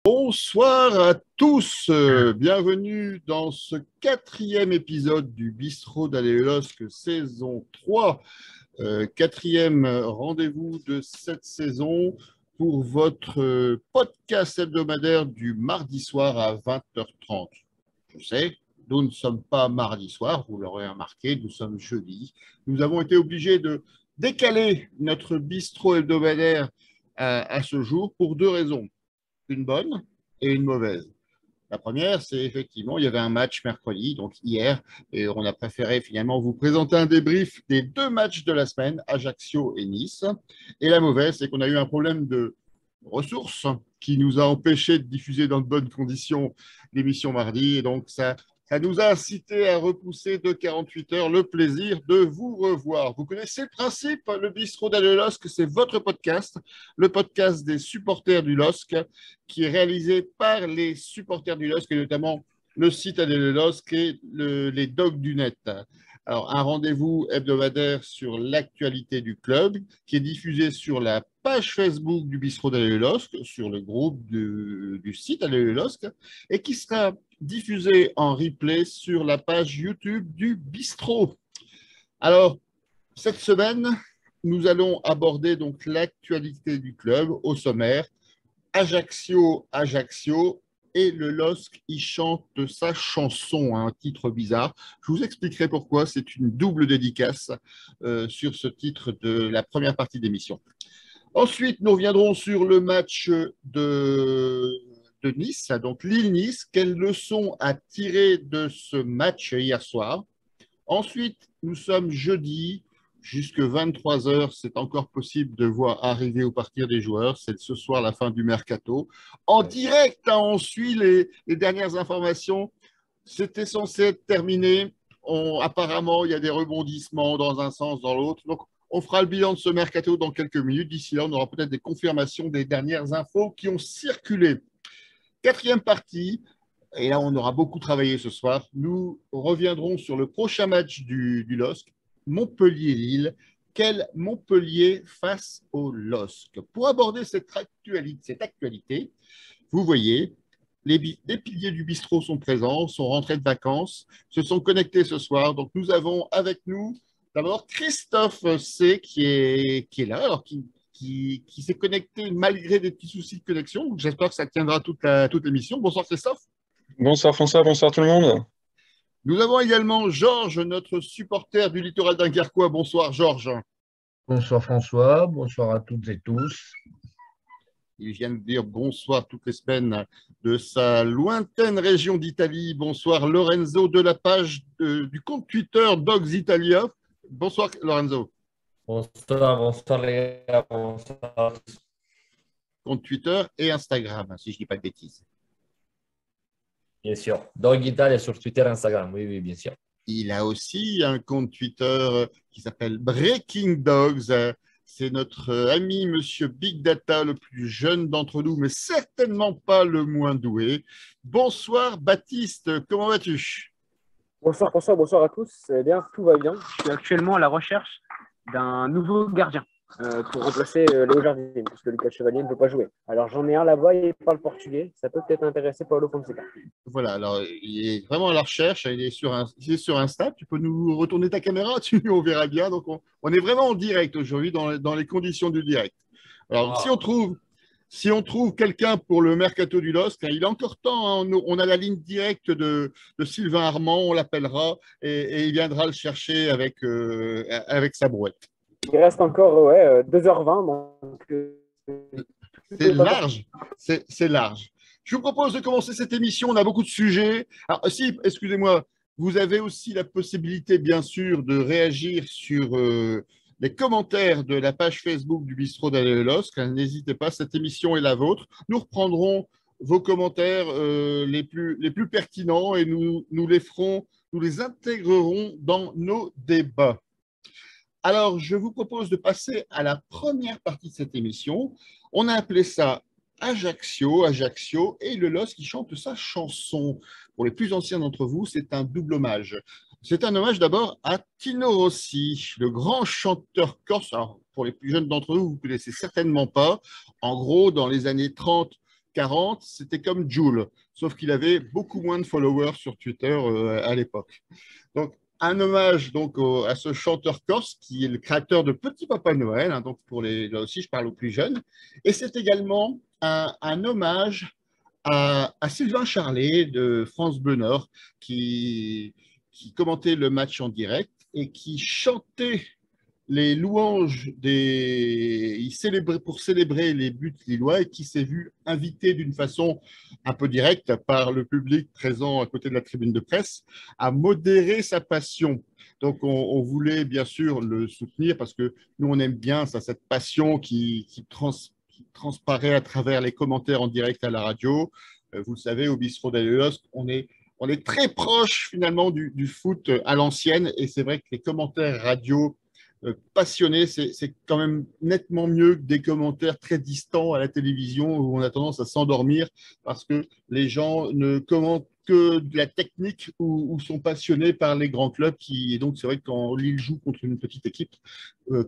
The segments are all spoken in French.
Bonsoir à tous, bienvenue dans ce quatrième épisode du Bistrot d'Aléolosque saison 3, quatrième rendez-vous de cette saison pour votre podcast hebdomadaire du mardi soir à 20h30. Je sais, nous ne sommes pas mardi soir, vous l'aurez remarqué, nous sommes jeudi. Nous avons été obligés de décaler notre bistrot hebdomadaire à ce jour pour deux raisons. Une bonne et une mauvaise. La première, c'est effectivement, il y avait un match mercredi, donc hier, et on a préféré finalement vous présenter un débrief des deux matchs de la semaine, Ajaccio et Nice. Et la mauvaise, c'est qu'on a eu un problème de ressources qui nous a empêché de diffuser dans de bonnes conditions l'émission mardi. Et donc, ça nous a incité à repousser de 48 heures le plaisir de vous revoir. Vous connaissez le principe, le bistrot d'Aléolosque, c'est votre podcast, le podcast des supporters du LOSC, qui est réalisé par les supporters du LOSC, et notamment le site Aléolosque et les dogs du net. Alors, un rendez-vous hebdomadaire sur l'actualité du club qui est diffusé sur la page Facebook du Bistrot d'Aléolosque, sur le groupe du site Aléolosque, et qui sera diffusé en replay sur la page YouTube du Bistrot. Alors, cette semaine, nous allons aborder donc l'actualité du club au sommaire. Ajaccio et le LOSC y chante sa chanson, un titre bizarre. Je vous expliquerai pourquoi. C'est une double dédicace sur ce titre de la première partie d'émission. Ensuite, nous reviendrons sur le match de Nice, donc Lille-Nice. Quelles leçons à tirer de ce match hier soir? Ensuite, nous sommes jeudi, jusque 23 heures, c'est encore possible de voir arriver ou partir des joueurs. C'est ce soir la fin du mercato. En direct, on suit les dernières informations. C'était censé être terminé. Apparemment, il y a des rebondissements dans un sens, dans l'autre. Donc, on fera le bilan de ce mercato dans quelques minutes. D'ici là, on aura peut-être des confirmations des dernières infos qui ont circulé. Quatrième partie, et là, on aura beaucoup travaillé ce soir. Nous reviendrons sur le prochain match du LOSC, Montpellier-Lille. Quel Montpellier face au LOSC? Pour aborder cette actualité, vous voyez, les piliers du bistrot sont présents, sont rentrés de vacances, se sont connectés ce soir. Donc, nous avons avec nous d'abord Christophe C qui est là, alors qui s'est connecté malgré des petits soucis de connexion. J'espère que ça tiendra toute l'émission. Bonsoir Christophe. Bonsoir François, bonsoir tout le monde. Nous avons également Georges, notre supporter du littoral dunkerquois. Bonsoir Georges. Bonsoir François, bonsoir à toutes et tous. Il vient de dire bonsoir toutes les semaines de sa lointaine région d'Italie. Bonsoir Lorenzo de la page du compte Twitter Dogs Italia. Bonsoir Lorenzo. Bonsoir les gars, bonsoir. Compte Twitter et Instagram, si je ne dis pas de bêtises. Bien sûr. Dog Italia sur Twitter et Instagram, oui, bien sûr. Il a aussi un compte Twitter qui s'appelle Breaking Dogs. C'est notre ami Monsieur Big Data, le plus jeune d'entre nous, mais certainement pas le moins doué. Bonsoir Baptiste, comment vas-tu? Bonsoir François, bonsoir à tous. Eh bien, tout va bien. Je suis actuellement à la recherche d'un nouveau gardien pour remplacer Léo Jardim, puisque Lucas Chevalier ne peut pas jouer. Alors j'en ai un là-bas, il parle portugais. Ça peut peut-être intéresser Paulo Fonseca. Voilà, alors il est vraiment à la recherche, il est sur Insta. Tu peux nous retourner ta caméra, on verra bien. Donc on est vraiment en direct aujourd'hui, dans les conditions du direct. Alors si on trouve quelqu'un pour le mercato du LOSC, il est encore temps, hein, on a la ligne directe de Sylvain Armand, on l'appellera et il viendra le chercher avec sa brouette. Il reste encore 2h20. Donc, c'est large, c'est large. Je vous propose de commencer cette émission, on a beaucoup de sujets. Alors si, excusez-moi, vous avez aussi la possibilité, bien sûr, de réagir sur les commentaires de la page Facebook du Bistrot d'Aléolosque. N'hésitez pas, cette émission est la vôtre. Nous reprendrons vos commentaires les plus pertinents et nous les intégrerons dans nos débats. Alors, je vous propose de passer à la première partie de cette émission. On a appelé ça Ajaccio et le LOSC qui chante sa chanson. Pour les plus anciens d'entre vous, c'est un double hommage. C'est un hommage d'abord à Tino Rossi, le grand chanteur corse. Alors, pour les plus jeunes d'entre vous, vous ne connaissez certainement pas. En gros, dans les années 30, 40, c'était comme Joule, sauf qu'il avait beaucoup moins de followers sur Twitter à l'époque. Donc, un hommage donc à ce chanteur corse qui est le créateur de Petit Papa Noël, hein, donc là aussi je parle aux plus jeunes, et c'est également un hommage à Sylvain Charlet de France Bleu Nord qui commentait le match en direct et qui chantait les louanges pour célébrer les buts lillois et qui s'est vu invité d'une façon un peu directe par le public présent à côté de la tribune de presse à modérer sa passion. Donc, on voulait bien sûr le soutenir parce que nous, on aime bien ça, cette passion qui transparaît à travers les commentaires en direct à la radio. Vous le savez, au Bistrot d'Aléos, on est très proche finalement du foot à l'ancienne et c'est vrai que les commentaires radio passionnés, c'est quand même nettement mieux que des commentaires très distants à la télévision où on a tendance à s'endormir parce que les gens ne commentent que de la technique ou sont passionnés par les grands clubs et donc c'est vrai que quand Lille joue contre une petite équipe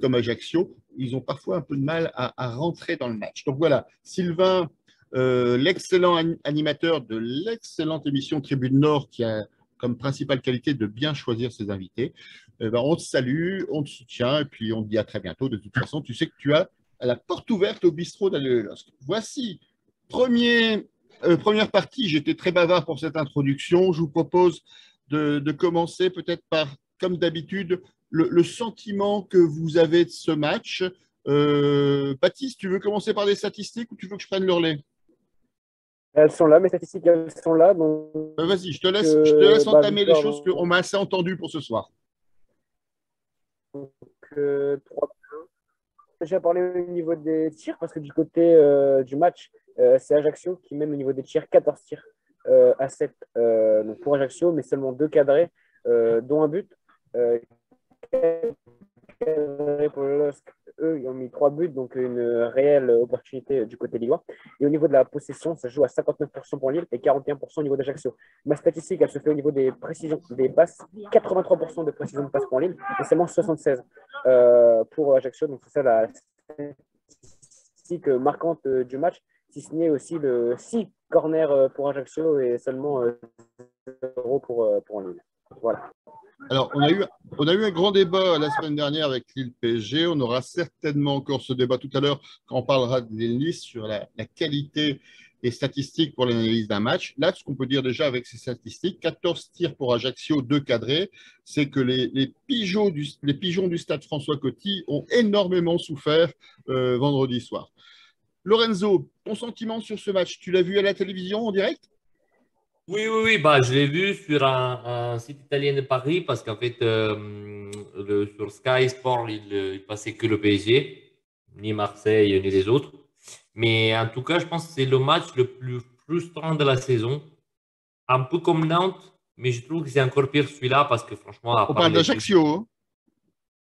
comme Ajaccio, ils ont parfois un peu de mal à rentrer dans le match. Donc voilà, Sylvain, l'excellent animateur de l'excellente émission Tribune Nord qui a comme principale qualité de bien choisir ses invités. On te salue, on te soutient et puis on te dit à très bientôt. De toute façon, tu sais que tu as la porte ouverte au bistrot d'Aléos. Voici, première partie. J'étais très bavard pour cette introduction. Je vous propose de commencer peut-être par, comme d'habitude, le sentiment que vous avez de ce match. Baptiste, tu veux commencer par des statistiques ou tu veux que je prenne le relais? Elles sont là, mes statistiques, elles sont là. Donc, vas-y, je te laisse entamer les victoire, choses qu'on m'a assez entendu pour ce soir. Donc, 3. Déjà parlé au niveau des tirs, parce que du côté du match, c'est Ajaccio qui mène au niveau des tirs 14 tirs à 7 donc pour Ajaccio, mais seulement 2 cadrés, dont un but. Pour le LOSC, eux, ils ont mis 3 buts, donc une réelle opportunité du côté lillois. Et au niveau de la possession, ça joue à 59% pour Lille et 41% au niveau d'Ajaccio. Ma statistique, elle se fait au niveau des précisions, des passes, 83% de précision de passes pour Lille et seulement 76 pour Ajaccio. Donc c'est ça la statistique marquante du match, si ce n'est aussi le 6 corners pour Ajaccio et seulement 0 pour Lille. Voilà. Alors, on a eu un grand débat la semaine dernière avec Lille PSG. On aura certainement encore ce débat tout à l'heure quand on parlera de l'analyse sur la qualité des statistiques pour l'analyse d'un match. Là, ce qu'on peut dire déjà avec ces statistiques, 14 tirs pour Ajaccio, 2 cadrés, c'est que les pigeons du stade François Coty ont énormément souffert vendredi soir. Lorenzo, ton sentiment sur ce match, tu l'as vu à la télévision en direct? Oui, bah, je l'ai vu sur un site italien de Paris parce qu'en fait, sur Sky Sport, il passait que le PSG, ni Marseille, ni les autres. Mais en tout cas, je pense que c'est le match le plus frustrant de la saison. Un peu comme Nantes, mais je trouve que c'est encore pire celui-là parce que franchement, à On part parle les buts. d'Ajaccio. Hein.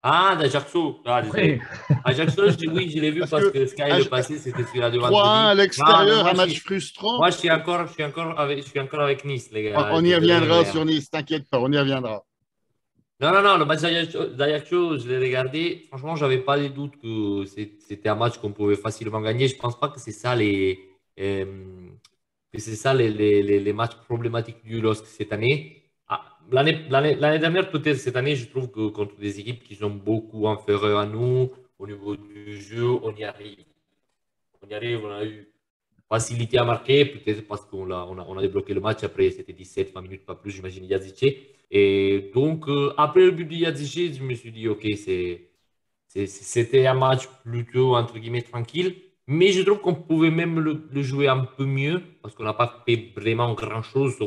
Ah, d'Ajaccio. Ah, désolé. Oui. Ajaccio, oui, je l'ai vu parce que Sky le passé, c'était celui-là de 3-1 vendredi. à l'extérieur, moi, un match frustrant. moi, je suis encore avec Nice, les gars. On y Désolé, reviendra mais, sur Nice, t'inquiète pas, on y reviendra. Non, le match d'Ajaccio, je l'ai regardé. Franchement, j'avais pas de doute que c'était un match qu'on pouvait facilement gagner. Je pense pas que c'est ça les matchs problématiques du LOSC cette année. Ah, l'année dernière, peut-être cette année, je trouve que contre des équipes qui sont beaucoup inférieures à nous, au niveau du jeu, on y arrive. On a eu facilité à marquer, peut-être parce qu'on a débloqué le match. Après, c'était 17-20 minutes, pas plus, j'imagine, Yazice. Et donc, après le but de Yazice, je me suis dit, OK, c'était un match plutôt, entre guillemets, tranquille. Mais je trouve qu'on pouvait même le jouer un peu mieux parce qu'on n'a pas fait vraiment grand-chose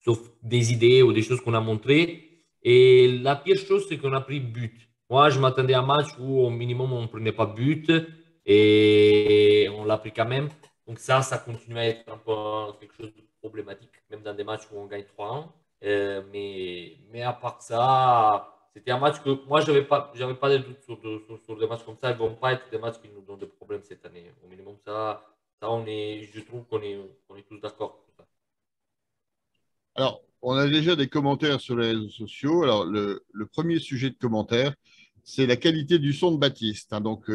sauf des idées ou des choses qu'on a montrées. Et la pire chose, c'est qu'on a pris but. Moi, je m'attendais à un match où au minimum on ne prenait pas but et on l'a pris quand même. Donc ça continue à être un peu quelque chose de problématique, même dans des matchs où on gagne 3-1. Mais à part ça, c'était un match que moi, j'avais pas de doute sur des matchs comme ça. Ils ne vont pas être des matchs qui nous donnent des problèmes cette année. Au minimum, je trouve qu'on est tous d'accord sur ça. Alors, on a déjà des commentaires sur les réseaux sociaux. Alors, le premier sujet de commentaire, c'est la qualité du son de Baptiste. Hein. Donc,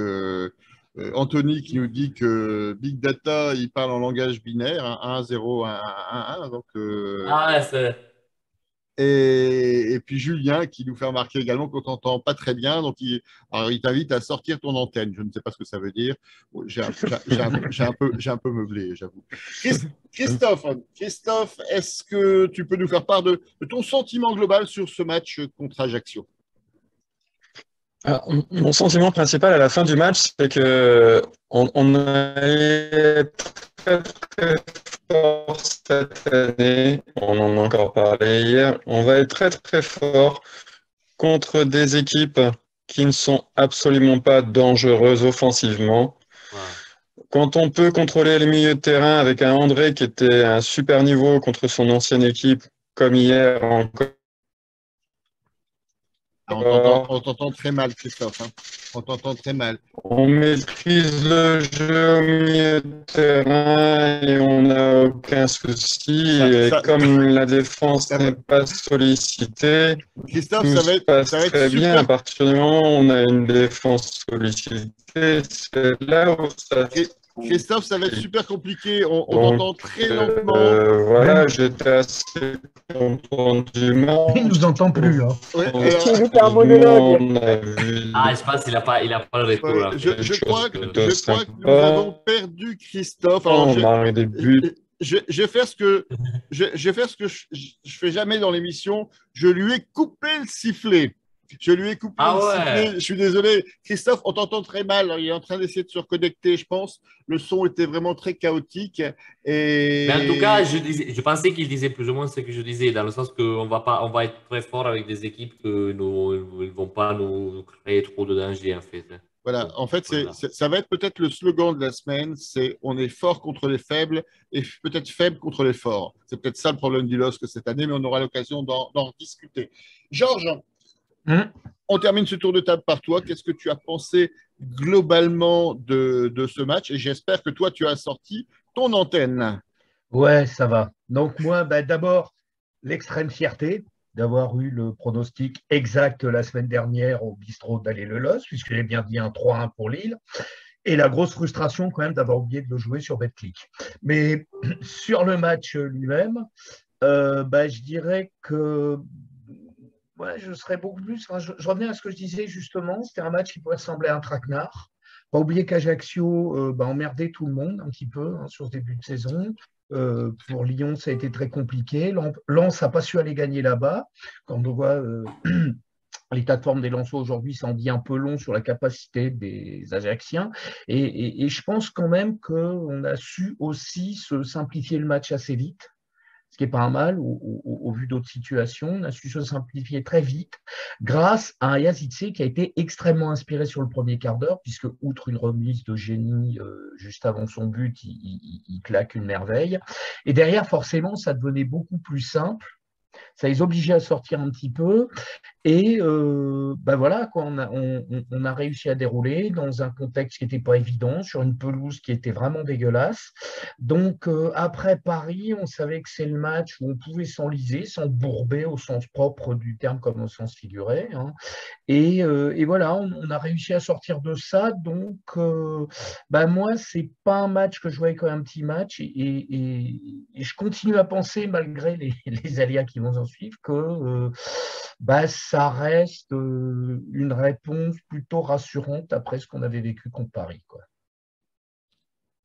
Anthony qui nous dit que Big Data, il parle en langage binaire, hein, 1, 0, 1, 1, 1. Donc, Ah ouais, c'est... et puis Julien qui nous fait remarquer également qu'on t'entend pas très bien. Donc, alors, il t'invite à sortir ton antenne. Je ne sais pas ce que ça veut dire. J'ai un peu meublé, j'avoue. Christophe, est-ce que tu peux nous faire part de ton sentiment global sur ce match contre Ajaccio? Alors, mon sentiment principal à la fin du match, c'est que on a été très très fort cette année. On en a encore parlé hier. On va être très très fort contre des équipes qui ne sont absolument pas dangereuses offensivement. Ouais. Quand on peut contrôler les milieux de terrain avec un André qui était à un super niveau contre son ancienne équipe, comme hier encore. Ah, on t'entend très mal, Christophe, hein. On t'entend très mal. On maîtrise le jeu au milieu de terrain et on n'a aucun souci. Et comme la défense n'est pas sollicitée, Christophe, tout se passe ça va être très bien. À super. partir du moment où on a une défense sollicitée, c'est là où ça. Christophe, ça va être super compliqué. On Donc, t'entend très lentement. voilà, j'étais assez content du match. Il ne nous entend plus. Hein. Ouais, Il nous fait un monologue. On a vu Ah, je pense qu'il a pas le retour. Là. je crois que plutôt nous avons perdu Christophe. Alors, on a des buts. je vais faire ce que je fais jamais dans l'émission. Je lui ai coupé le sifflet. Je lui ai coupé Ah le ouais. sifflet. Je suis désolé. Christophe, on t'entend très mal. Il est en train d'essayer de se reconnecter, je pense. Le son était vraiment très chaotique. Mais en tout cas, Et je pensais qu'il disait plus ou moins ce que je disais, dans le sens qu'on on va être très fort avec des équipes que nous, ils vont pas nous créer trop de danger, en fait. voilà, Donc, en fait, voilà. ça va être peut-être le slogan de la semaine, c'est on est fort contre les faibles et peut-être faible contre les forts. C'est peut-être ça le problème du LOSC cette année, mais on aura l'occasion d'en discuter. Georges, on termine ce tour de table par toi. Qu'est-ce que tu as pensé globalement de ce match? Et j'espère que toi, tu as sorti ton antenne. Ouais, ça va. Donc moi, d'abord, l'extrême fierté d'avoir eu le pronostic exact la semaine dernière au bistrot d'Allée-le-Los, puisque j'ai bien dit un 3-1 pour Lille. Et la grosse frustration quand même d'avoir oublié de le jouer sur BetClick. Mais sur le match lui-même, je dirais que ouais, je serais beaucoup plus. Enfin, je revenais à ce que je disais justement. C'était un match qui pourrait ressembler à un traquenard. Pas oublier qu'Ajaccio emmerdait tout le monde un petit peu sur ce début de saison. Pour Lyon, ça a été très compliqué. Lens n'a pas su aller gagner là-bas. Quand on voit l'état de forme des Lensois aujourd'hui, ça en dit un peu long sur la capacité des Ajacciens. Et je pense quand même qu'on a su aussi se simplifier le match assez vite, ce qui n'est pas un mal au vu d'autres situations. On a su se simplifier très vite grâce à un Yazidze qui a été extrêmement inspiré sur le premier quart d'heure, puisque outre une remise de génie juste avant son but, il claque une merveille. Et derrière, forcément, ça devenait beaucoup plus simple. Ça les obligeait à sortir un petit peu. Et voilà, quoi, on a réussi à dérouler dans un contexte qui n'était pas évident, sur une pelouse qui était vraiment dégueulasse. Donc, après Paris, on savait que c'est le match où on pouvait s'enliser, s'embourber au sens propre du terme comme au sens figuré. Hein. Et voilà, on a réussi à sortir de ça. Donc, moi, c'est pas un match que je voyais comme un petit match. Et je continue à penser, malgré les aléas qui vont en suivre, que ça reste une réponse plutôt rassurante après ce qu'on avait vécu contre Paris, quoi.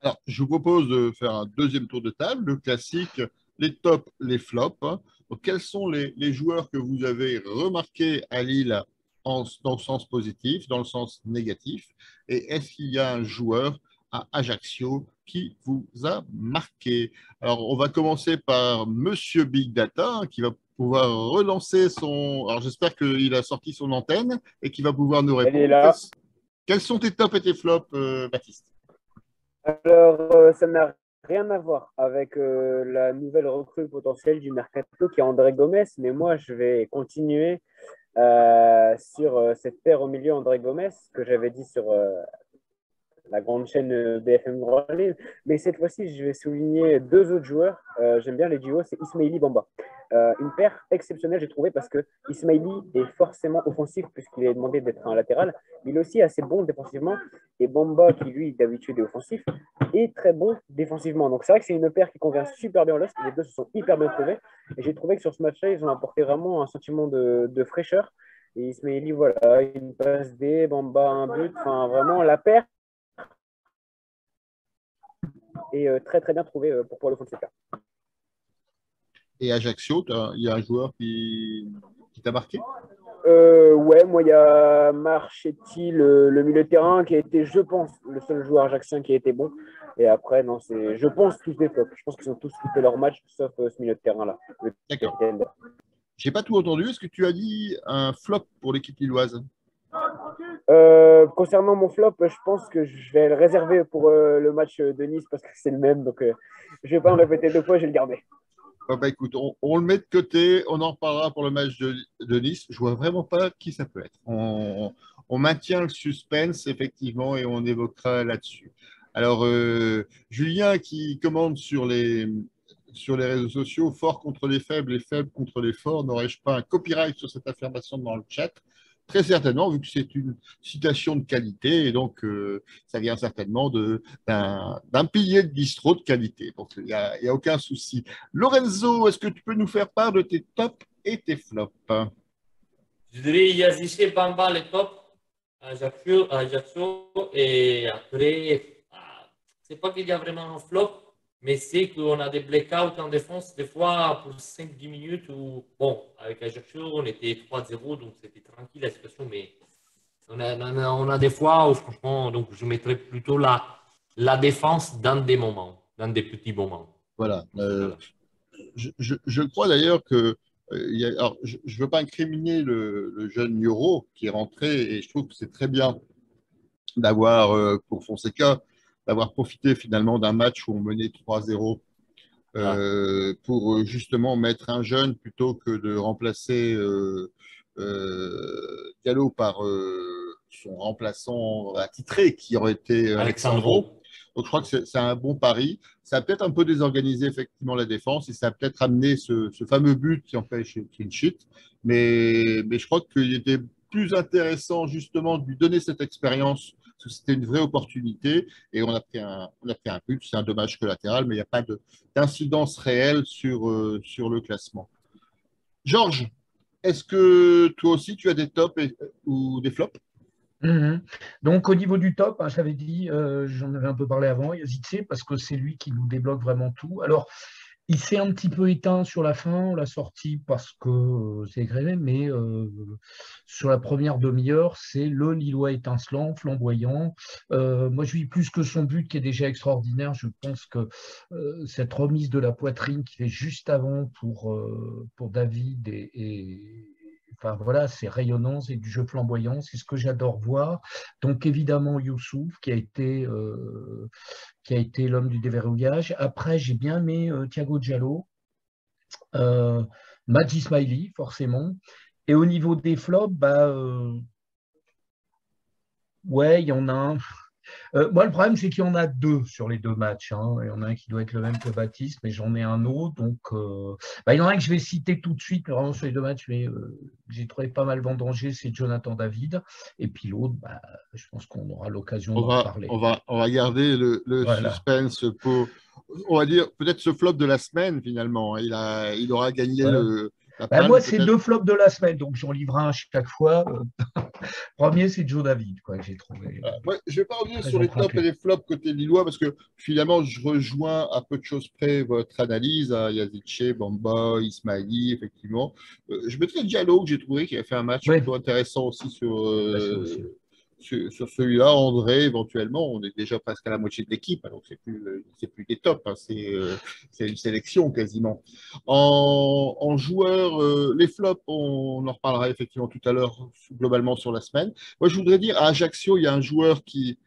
Alors, je vous propose de faire un deuxième tour de table, le classique, les tops, les flops. Donc, quels sont les joueurs que vous avez remarqués à Lille dans le sens positif, dans le sens négatif? Et est-ce qu'il y a un joueur à Ajaccio qui vous a marqué? Alors, on va commencer par Monsieur Big Data, qui va pouvoir relancer son... Alors, j'espère qu'il a sorti son antenne et qu'il va pouvoir nous Elle est répondre. là. Quels sont tes tops et tes flops, Baptiste? Alors, ça n'a rien à voir avec la nouvelle recrue potentielle du Mercato qui est André Gomes, mais moi, je vais continuer sur cette paire au milieu André Gomes que j'avais dit sur la grande chaîne BFM Grand Lille. Mais cette fois-ci, je vais souligner deux autres joueurs. J'aime bien les duos, c'est Ismaili Bamba. Une paire exceptionnelle, j'ai trouvé, parce que Ismaili est forcément offensif puisqu'il est demandé d'être un latéral. Mais il est aussi assez bon défensivement. Et Bamba, qui lui, d'habitude, est offensif, est très bon défensivement. Donc c'est vrai que c'est une paire qui convient super bien au LOSC. Les deux se sont hyper bien trouvés. Et j'ai trouvé que sur ce match-là, ils ont apporté vraiment un sentiment de fraîcheur. Et Ismaili, voilà, une passe D, Bamba un but. Enfin, vraiment, la paire est très très bien trouvée pour Paulo Fonseca. Et Ajaccio, il y a un joueur qui t'a marqué? Ouais, moi, il y a Marchetti, le milieu de terrain, qui a été, je pense, le seul joueur ajaxien qui a été bon. Et après, non, c'est, je pense, tous des flops. Je pense qu'ils ont tous quitté leur match, sauf ce milieu de terrain-là. D'accord. J'ai pas tout entendu. Est-ce que tu as dit un flop pour l'équipe lilloise? Concernant mon flop, je pense que je vais le réserver pour le match de Nice parce que c'est le même. Donc, je vais pas en répéter deux fois, je vais le garder. Bah, écoute, on le met de côté. On en reparlera pour le match de Nice. Je vois vraiment pas qui ça peut être. On maintient le suspense, effectivement, et on évoquera là-dessus. Alors, Julien qui commande sur les réseaux sociaux, fort contre les faibles et faibles contre les forts, n'aurais-je pas un copyright sur cette affirmation dans le chat? Très certainement, vu que c'est une citation de qualité, et donc ça vient certainement d'un pilier de bistrot de qualité. Donc il y a aucun souci. Lorenzo, est-ce que tu peux nous faire part de tes tops et tes flops? Je dirais Yazice Bamba, les tops, Ajaccio, et après, c'est pas qu'il y a vraiment un flop, mais c'est qu'on a des blackouts en défense, des fois pour 5-10 minutes, où, bon, avec Ajaccio, on était 3-0, donc c'était tranquille la situation, mais on a des fois où, franchement, donc je mettrais plutôt la défense dans des moments, dans des petits moments. Voilà. Je crois d'ailleurs que alors, je ne veux pas incriminer le jeune Euro qui est rentré et je trouve que c'est très bien d'avoir, pour Fonseca, d'avoir profité finalement d'un match où on menait 3-0 pour justement mettre un jeune plutôt que de remplacer Diallo par son remplaçant attitré qui aurait été Alexandro. Donc je crois que c'est un bon pari. Ça a peut-être un peu désorganisé effectivement la défense et ça a peut-être amené ce fameux but qui empêche le clean sheet. Mais je crois qu'il était plus intéressant justement de lui donner cette expérience parce que c'était une vraie opportunité et on a pris un but. C'est un dommage collatéral, mais il n'y a pas d'incidence réelle sur le classement. Georges, est-ce que toi aussi tu as des tops ou des flops? Donc, au niveau du top, hein, j'avais dit, j'en avais un peu parlé avant, Yazice, parce que c'est lui qui nous débloque vraiment tout. Alors, il s'est un petit peu éteint sur la fin, on l'a sorti parce que c'est agréable, mais sur la première demi-heure, c'est le Lillois étincelant, flamboyant. Moi, je vis plus que son but qui est déjà extraordinaire. Je pense que cette remise de la poitrine qu'il fait juste avant pour David enfin voilà, c'est rayonnant, c'est du jeu flamboyant, c'est ce que j'adore voir. Donc évidemment Youssouf qui a été l'homme du déverrouillage. Après, j'ai bien aimé Thiago Diallo, Madji Smiley, forcément. Et au niveau des flops, ouais, il y en a un. Moi, le problème, c'est qu'il y en a deux sur les deux matchs, hein. Il y en a un qui doit être le même que Baptiste, mais j'en ai un autre. Donc, il y en a un que je vais citer tout de suite, vraiment sur les deux matchs, mais j'ai trouvé pas mal vendangé, c'est Jonathan David. Et puis l'autre, je pense qu'on aura l'occasion d'en reparler. On va garder le voilà. Suspense pour, on va dire, peut-être ce flop de la semaine, finalement. Il aura gagné la palme. Moi, c'est deux flops de la semaine, donc j'en livre un chaque fois. Premier, c'est Joe David, quoi, que j'ai trouvé. Je ne vais pas revenir sur les tops et les flops côté lillois, parce que finalement, je rejoins à peu de choses près votre analyse à Yazice, Bamba, Ismaili, effectivement. Je mettrais Diallo, que j'ai trouvé, qui a fait un match plutôt intéressant aussi sur celui-là. André, éventuellement, on est déjà presque à la moitié de l'équipe, alors c'est plus des tops, hein, c'est une sélection quasiment. En joueurs, les flops, on en reparlera effectivement tout à l'heure, globalement sur la semaine. Moi, je voudrais dire, à Ajaccio, il y a un joueur qui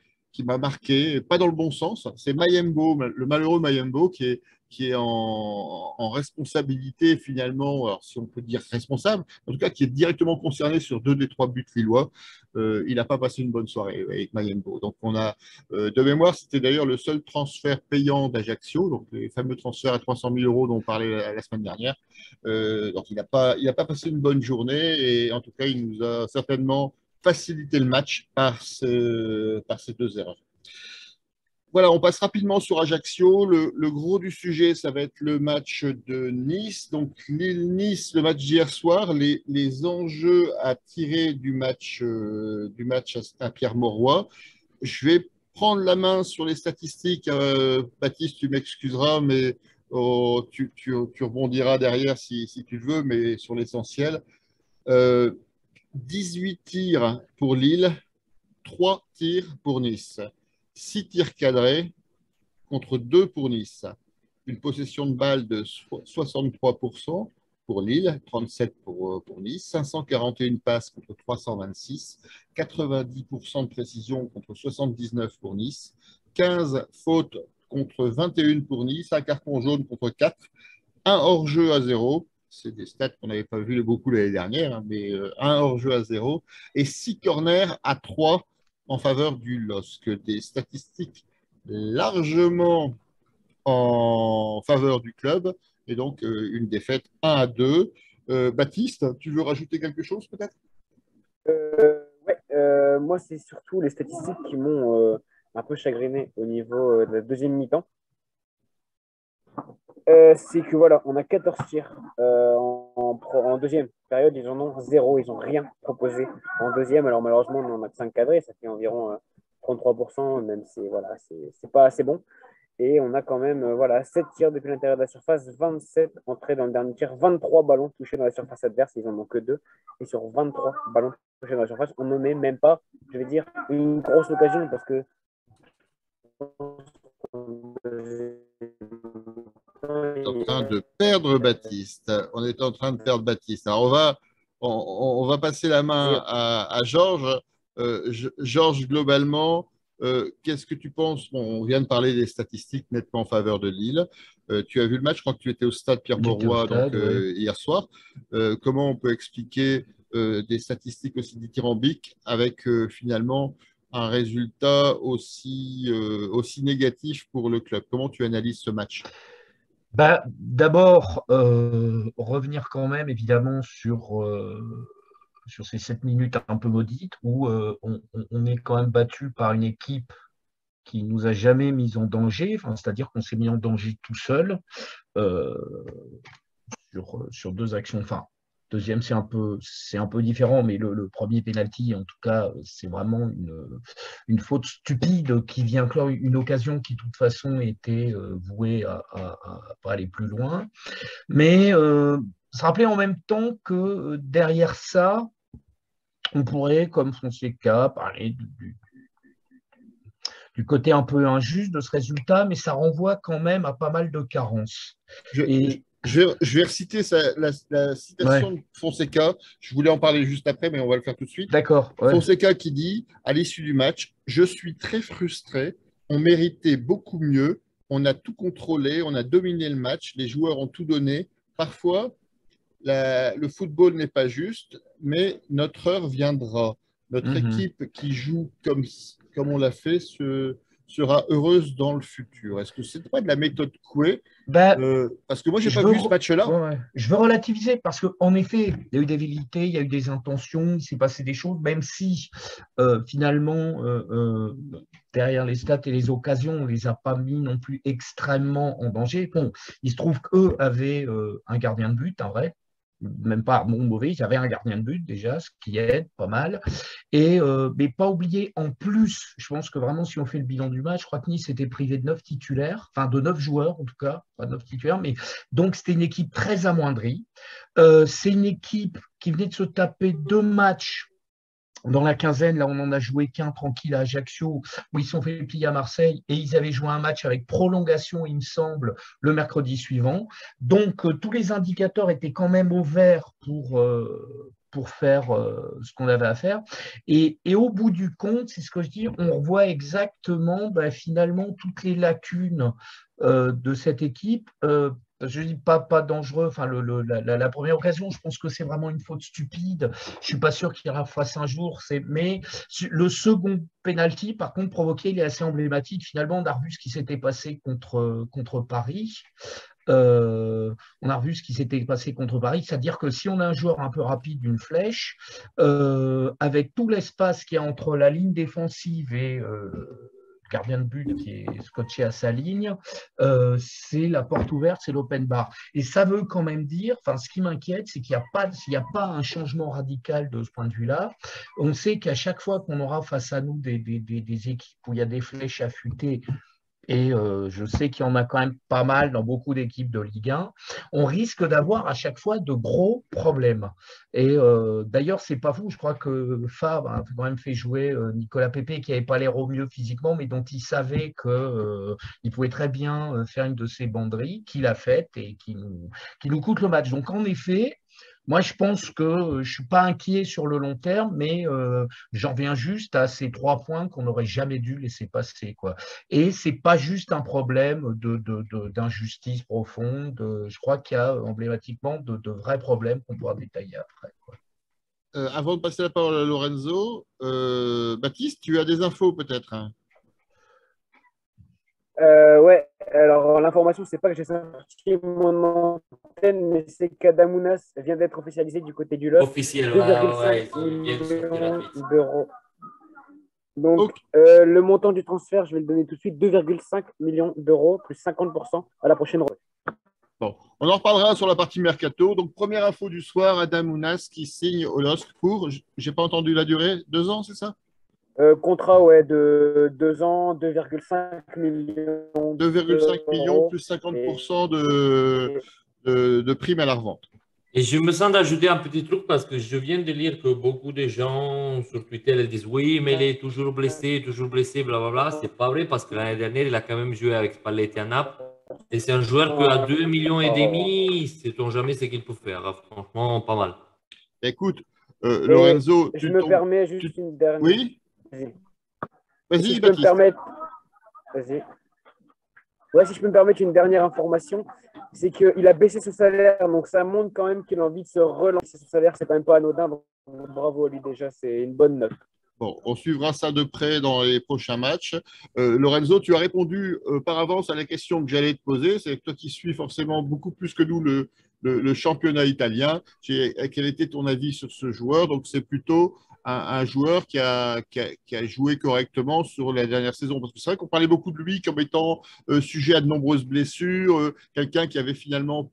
m'a marqué, pas dans le bon sens. C'est Mayembo, le malheureux Mayembo, qui est en responsabilité finalement, alors si on peut dire responsable, en tout cas qui est directement concerné sur 2 des 3 buts lillois. Il n'a pas passé une bonne soirée avec Mayembo. Donc on a, de mémoire, c'était d'ailleurs le seul transfert payant d'Ajaccio, donc les fameux transferts à 300 000 euros dont on parlait la semaine dernière. Donc il n'a pas passé une bonne journée et en tout cas il nous a certainement facilité le match par ces 2 erreurs. Voilà, on passe rapidement sur Ajaccio. Le gros du sujet, ça va être le match de Nice. Donc, Lille-Nice, le match d'hier soir, les enjeux à tirer du match à Pierre-Mauroy. Je vais prendre la main sur les statistiques. Baptiste, tu m'excuseras, mais tu rebondiras derrière si tu le veux, mais sur l'essentiel. 18 tirs pour Lille, 3 tirs pour Nice. 6 tirs cadrés contre 2 pour Nice. Une possession de balle de 63% pour Lille, 37% pour Nice, 541 passes contre 326, 90% de précision contre 79% pour Nice, 15 fautes contre 21 pour Nice, un carton jaune contre 4, un hors-jeu à 0. C'est des stats qu'on n'avait pas vu beaucoup l'année dernière, hein, mais un hors-jeu à 0 et 6 corners à 3 en faveur du LOSC. Des statistiques largement en faveur du club et donc une défaite 1-2. Baptiste, tu veux rajouter quelque chose peut-être? Ouais, moi, c'est surtout les statistiques qui m'ont un peu chagriné au niveau de la deuxième mi-temps. C'est que voilà, on a 14 tirs en deuxième période, ils en ont 0, ils n'ont rien proposé en deuxième. Alors malheureusement, on en a que 5 cadrés, ça fait environ 33%, même si voilà, c'est pas assez bon. Et on a quand même voilà, 7 tirs depuis l'intérieur de la surface, 27 entrées dans le dernier tir, 23 ballons touchés dans la surface adverse, ils n'en ont que 2. Et sur 23 ballons touchés dans la surface, on ne met même pas, je vais dire, une grosse occasion parce que On est en train de perdre Baptiste. On est en train de perdre Baptiste. Alors on va passer la main à Georges. Georges, globalement, qu'est-ce que tu penses? Bon, on vient de parler des statistiques nettement en faveur de Lille. Tu as vu le match, je crois que tu étais au stade Pierre-Mauroy hier soir. Comment on peut expliquer des statistiques aussi dithyrambiques avec finalement un résultat aussi négatif pour le club? Comment tu analyses ce match? D'abord, revenir quand même évidemment sur ces 7 minutes un peu maudites où on est quand même battu par une équipe qui nous a jamais mis en danger, c'est-à-dire qu'on s'est mis en danger tout seul sur 2 actions. Enfin, deuxième, c'est un peu différent, mais le premier penalty, en tout cas, c'est vraiment une faute stupide qui vient clore une occasion qui, de toute façon, était vouée à pas aller plus loin. Mais se rappeler en même temps que derrière ça, on pourrait, comme Fonseca, parler du côté un peu injuste de ce résultat, mais ça renvoie quand même à pas mal de carences. Je vais reciter la citation de Fonseca. Je voulais en parler juste après, mais on va le faire tout de suite. D'accord. Ouais. Fonseca qui dit, à l'issue du match, « Je suis très frustré. On méritait beaucoup mieux. On a tout contrôlé. On a dominé le match. Les joueurs ont tout donné. Parfois, le football n'est pas juste, mais notre heure viendra. Notre équipe qui joue comme on l'a fait sera heureuse dans le futur. » Est-ce que c'est pas de la méthode Coué? Parce que moi, je n'ai pas vu ce match-là. Ouais. Je veux relativiser parce qu'en effet, il y a eu des velléités, il y a eu des intentions, il s'est passé des choses, même si finalement, derrière les stats et les occasions, on ne les a pas mis non plus extrêmement en danger. Bon, il se trouve qu'eux avaient un gardien de but, un vrai. Même pas bon mauvais, ils avaient un gardien de but déjà, ce qui aide pas mal. Et mais pas oublier en plus, je pense que vraiment si on fait le bilan du match, je crois que Nice était privé de 9 titulaires, enfin de 9 joueurs en tout cas, pas 9 titulaires, mais donc c'était une équipe très amoindrie. C'est une équipe qui venait de se taper 2 matchs dans la quinzaine, là, on en a joué qu'un tranquille à Ajaccio, où ils sont fait plier à Marseille, et ils avaient joué un match avec prolongation, il me semble, le mercredi suivant. Donc, tous les indicateurs étaient quand même au vert pour pour faire ce qu'on avait à faire. Et au bout du compte, c'est ce que je dis, on revoit exactement finalement toutes les lacunes de cette équipe. Je ne dis pas dangereux. Enfin, la première occasion, je pense que c'est vraiment une faute stupide. Je ne suis pas sûr qu'il la fasse un jour. Mais le second penalty, par contre, provoqué, il est assez emblématique. Finalement, on a revu ce qui s'était passé contre Paris. On a revu ce qui s'était passé contre Paris, c'est-à-dire que si on a un joueur un peu rapide d'une flèche, avec tout l'espace qu'il y a entre la ligne défensive et le gardien de but qui est scotché à sa ligne, c'est la porte ouverte, c'est l'open bar. Et ça veut quand même dire, ce qui m'inquiète, c'est qu'il n'y a pas un changement radical de ce point de vue-là. On sait qu'à chaque fois qu'on aura face à nous des équipes où il y a des flèches affûtées, et je sais qu'il y en a quand même pas mal dans beaucoup d'équipes de Ligue 1, on risque d'avoir à chaque fois de gros problèmes. Et d'ailleurs, c'est pas fou, je crois que Favre a quand même fait jouer Nicolas Pepe, qui n'avait pas l'air au mieux physiquement, mais dont il savait qu'il pouvait très bien faire une de ses banderies, qu'il a faite et qui nous coûte le match. Donc en effet, moi, je pense que je ne suis pas inquiet sur le long terme, mais j'en viens juste à ces 3 points qu'on n'aurait jamais dû laisser passer, quoi. Et ce n'est pas juste un problème d'injustice profonde. Je crois qu'il y a emblématiquement de vrais problèmes qu'on pourra détailler après, quoi. Avant de passer la parole à Lorenzo, Baptiste, tu as des infos peut-être, hein? Ouais, alors l'information, c'est pas que j'ai sorti mon antenne, mais c'est qu'Adamounas vient d'être officialisé du côté du LOSC. Officiel, 2,5 ils viennent de sortir la millions tweet. d'euros. Donc, le montant du transfert, je vais le donner tout de suite, 2,5 millions d'euros, plus 50% à la prochaine recrue. Bon, on en reparlera sur la partie mercato. Donc, première info du soir, Adam Ounas qui signe au LOSC pour, j'ai pas entendu la durée, 2 ans, c'est ça? Contrat, ouais, de 2 ans, 2,5 millions 2,5 millions d'euros. plus 50% de prime à la revente. Et je me sens d'ajouter un petit truc parce que je viens de lire que beaucoup de gens sur Twitter elles disent oui, mais il est toujours blessé, blablabla. C'est pas vrai parce que l'année dernière, il a quand même joué avec Spalletti à Naples. Et c'est un joueur qu'à 2,5 millions, sait-on jamais ce qu'il peut faire. Franchement, pas mal. Écoute, Lorenzo, je me permets juste une dernière. Oui? Vas-y, si je peux me permettre. Vas-y. Ouais, si je peux me permettre une dernière information, c'est qu'il a baissé son salaire, donc ça montre quand même qu'il a envie de se relancer. Son salaire, c'est quand même pas anodin, donc bravo à lui déjà, c'est une bonne note. Bon, on suivra ça de près dans les prochains matchs. Lorenzo, tu as répondu par avance à la question que j'allais te poser. C'est toi qui suis forcément beaucoup plus que nous le championnat italien. Quel était ton avis sur ce joueur? Donc, c'est plutôt un joueur qui a joué correctement sur la dernière saison. Parce que c'est vrai qu'on parlait beaucoup de lui comme étant sujet à de nombreuses blessures, quelqu'un qui avait finalement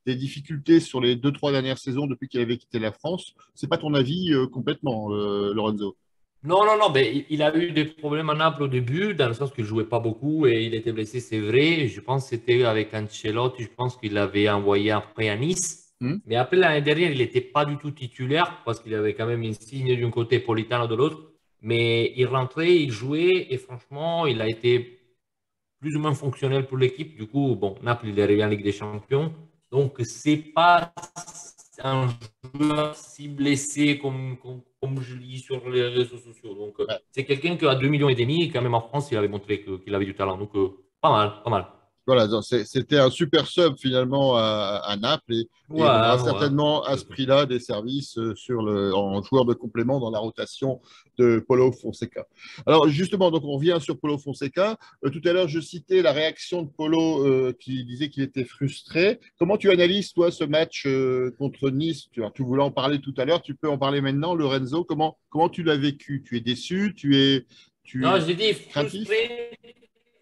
des difficultés sur les 2-3 dernières saisons depuis qu'il avait quitté la France. C'est pas ton avis complètement, Lorenzo? Non, mais il a eu des problèmes à Naples au début, dans le sens qu'il ne jouait pas beaucoup et il était blessé, c'est vrai. Je pense que c'était avec Ancelotti, je pense qu'il l'avait envoyé après à Nice. Mais après, l'année dernière, il n'était pas du tout titulaire parce qu'il avait quand même une signe d'un côté, Politano de l'autre. Mais il rentrait, il jouait et franchement, il a été plus ou moins fonctionnel pour l'équipe. Du coup, bon, Naples, il est arrivé en Ligue des Champions. Donc, c'est pas un joueur si blessé comme je lis sur les réseaux sociaux. Donc, Ouais. c'est quelqu'un qui a 2,5 millions et quand même en France, il avait montré qu'il avait du talent. Donc, pas mal. Voilà, c'était un super sub finalement à Naples et il aura certainement à ce prix-là des services en joueur de complément dans la rotation de Paulo Fonseca. Alors justement, donc on revient sur Paulo Fonseca. Tout à l'heure, je citais la réaction de Paulo qui disait qu'il était frustré. Comment tu analyses, toi, ce match contre Nice? Tu voulais en parler tout à l'heure, tu peux en parler maintenant, Lorenzo. Comment tu l'as vécu? Tu es déçu? Non, j'ai dit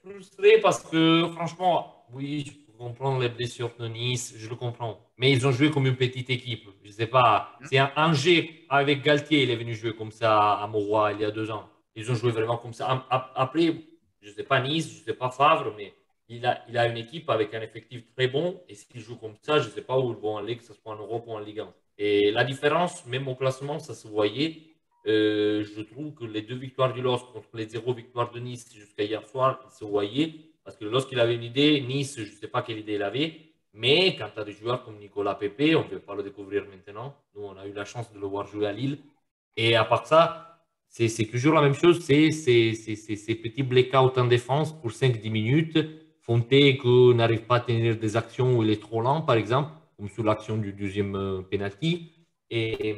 frustré parce que franchement, oui, je peux comprendre les blessures de Nice, je le comprends. Mais ils ont joué comme une petite équipe. Je ne sais pas. C'est un Angers avec Galtier, il est venu jouer comme ça à Mauroy il y a 2 ans. Ils ont joué vraiment comme ça. Après, je ne sais pas Nice, je ne sais pas Favre, mais il a une équipe avec un effectif très bon. Et s'ils jouent comme ça, je ne sais pas où ils vont aller, que ce soit en Europe ou en Ligue 1. Et la différence, même au classement, ça se voyait. Je trouve que les 2 victoires du LOSC contre les 0 victoires de Nice jusqu'à hier soir, il se voyait. Parce que lorsqu'il avait une idée, Nice, je ne sais pas quelle idée il avait. Mais quand tu as des joueurs comme Nicolas Pepe, on ne peut pas le découvrir maintenant. Nous, on a eu la chance de le voir jouer à Lille. Et à part ça, c'est toujours la même chose. C'est ces petits blackouts en défense pour 5-10 minutes. Fonte qui n'arrive pas à tenir des actions où il est trop lent, par exemple, comme sur l'action du deuxième penalty. Et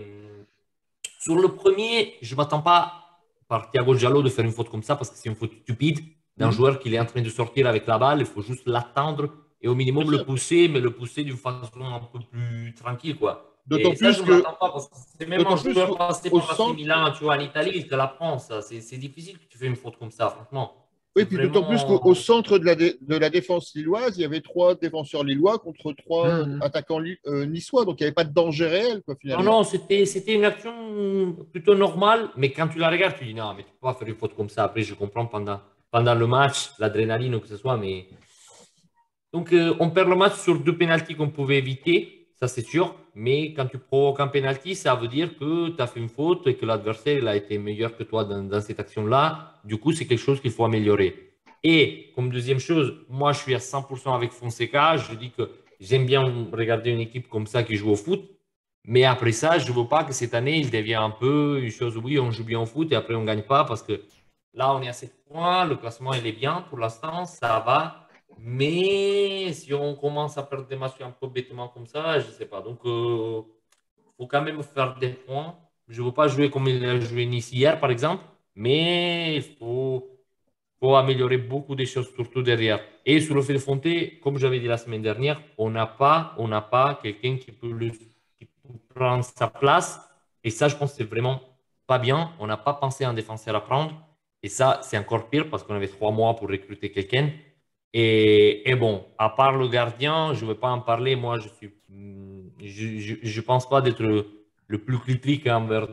sur le premier, je ne m'attends pas par Thiago Giallo de faire une faute comme ça parce que c'est une faute stupide d'un joueur qui est en train de sortir avec la balle. Il faut juste l'attendre et au minimum le pousser, mais le pousser d'une façon un peu plus tranquille, quoi. D'autant Et ça, plus je ne que, m'attends pas parce que c'est même un d'autant plus joueur passé qu'au par AC centre, Milan, tu vois, en Italie, il te l'apprend, ça. C'est difficile que tu fais une faute comme ça, franchement. oui, C'est puis d'autant plus qu'au vraiment. centre de la défense lilloise, il y avait 3 défenseurs lillois contre 3 attaquants niçois, donc il n'y avait pas de danger réel, quoi, Non, finalement. non, c'était une action plutôt normale, mais quand tu la regardes, tu dis non, mais tu ne peux pas faire une faute comme ça. Après, je comprends pendant le match, l'adrénaline ou que ce soit, mais. Donc, on perd le match sur 2 pénaltys qu'on pouvait éviter, ça c'est sûr. Mais quand tu provoques un pénalty, ça veut dire que tu as fait une faute et que l'adversaire il a été meilleur que toi dans cette action-là. Du coup, c'est quelque chose qu'il faut améliorer. Et comme deuxième chose, moi je suis à 100% avec Fonseca. Je dis que j'aime bien regarder une équipe comme ça qui joue au foot. Mais après ça, je ne veux pas que cette année, il devienne un peu une chose, oui, on joue bien au foot et après on ne gagne pas parce que là, on est à 7 points, le classement, il est bien pour l'instant, ça va. Mais si on commence à perdre des matchs un peu bêtement comme ça, je ne sais pas. Donc, il faut quand même faire des points. Je ne veux pas jouer comme il a joué Nice hier, par exemple, mais il faut améliorer beaucoup de choses, surtout derrière. Et sur le fait de Fonté, comme j'avais dit la semaine dernière, on n'a pas quelqu'un qui peut prendre sa place. Et ça, je pense que c'est vraiment pas bien. On n'a pas pensé à un défenseur à prendre. Et ça, c'est encore pire parce qu'on avait 3 mois pour recruter quelqu'un. Et bon, à part le gardien, je ne vais pas en parler. Moi, je pense pas d'être le plus critique envers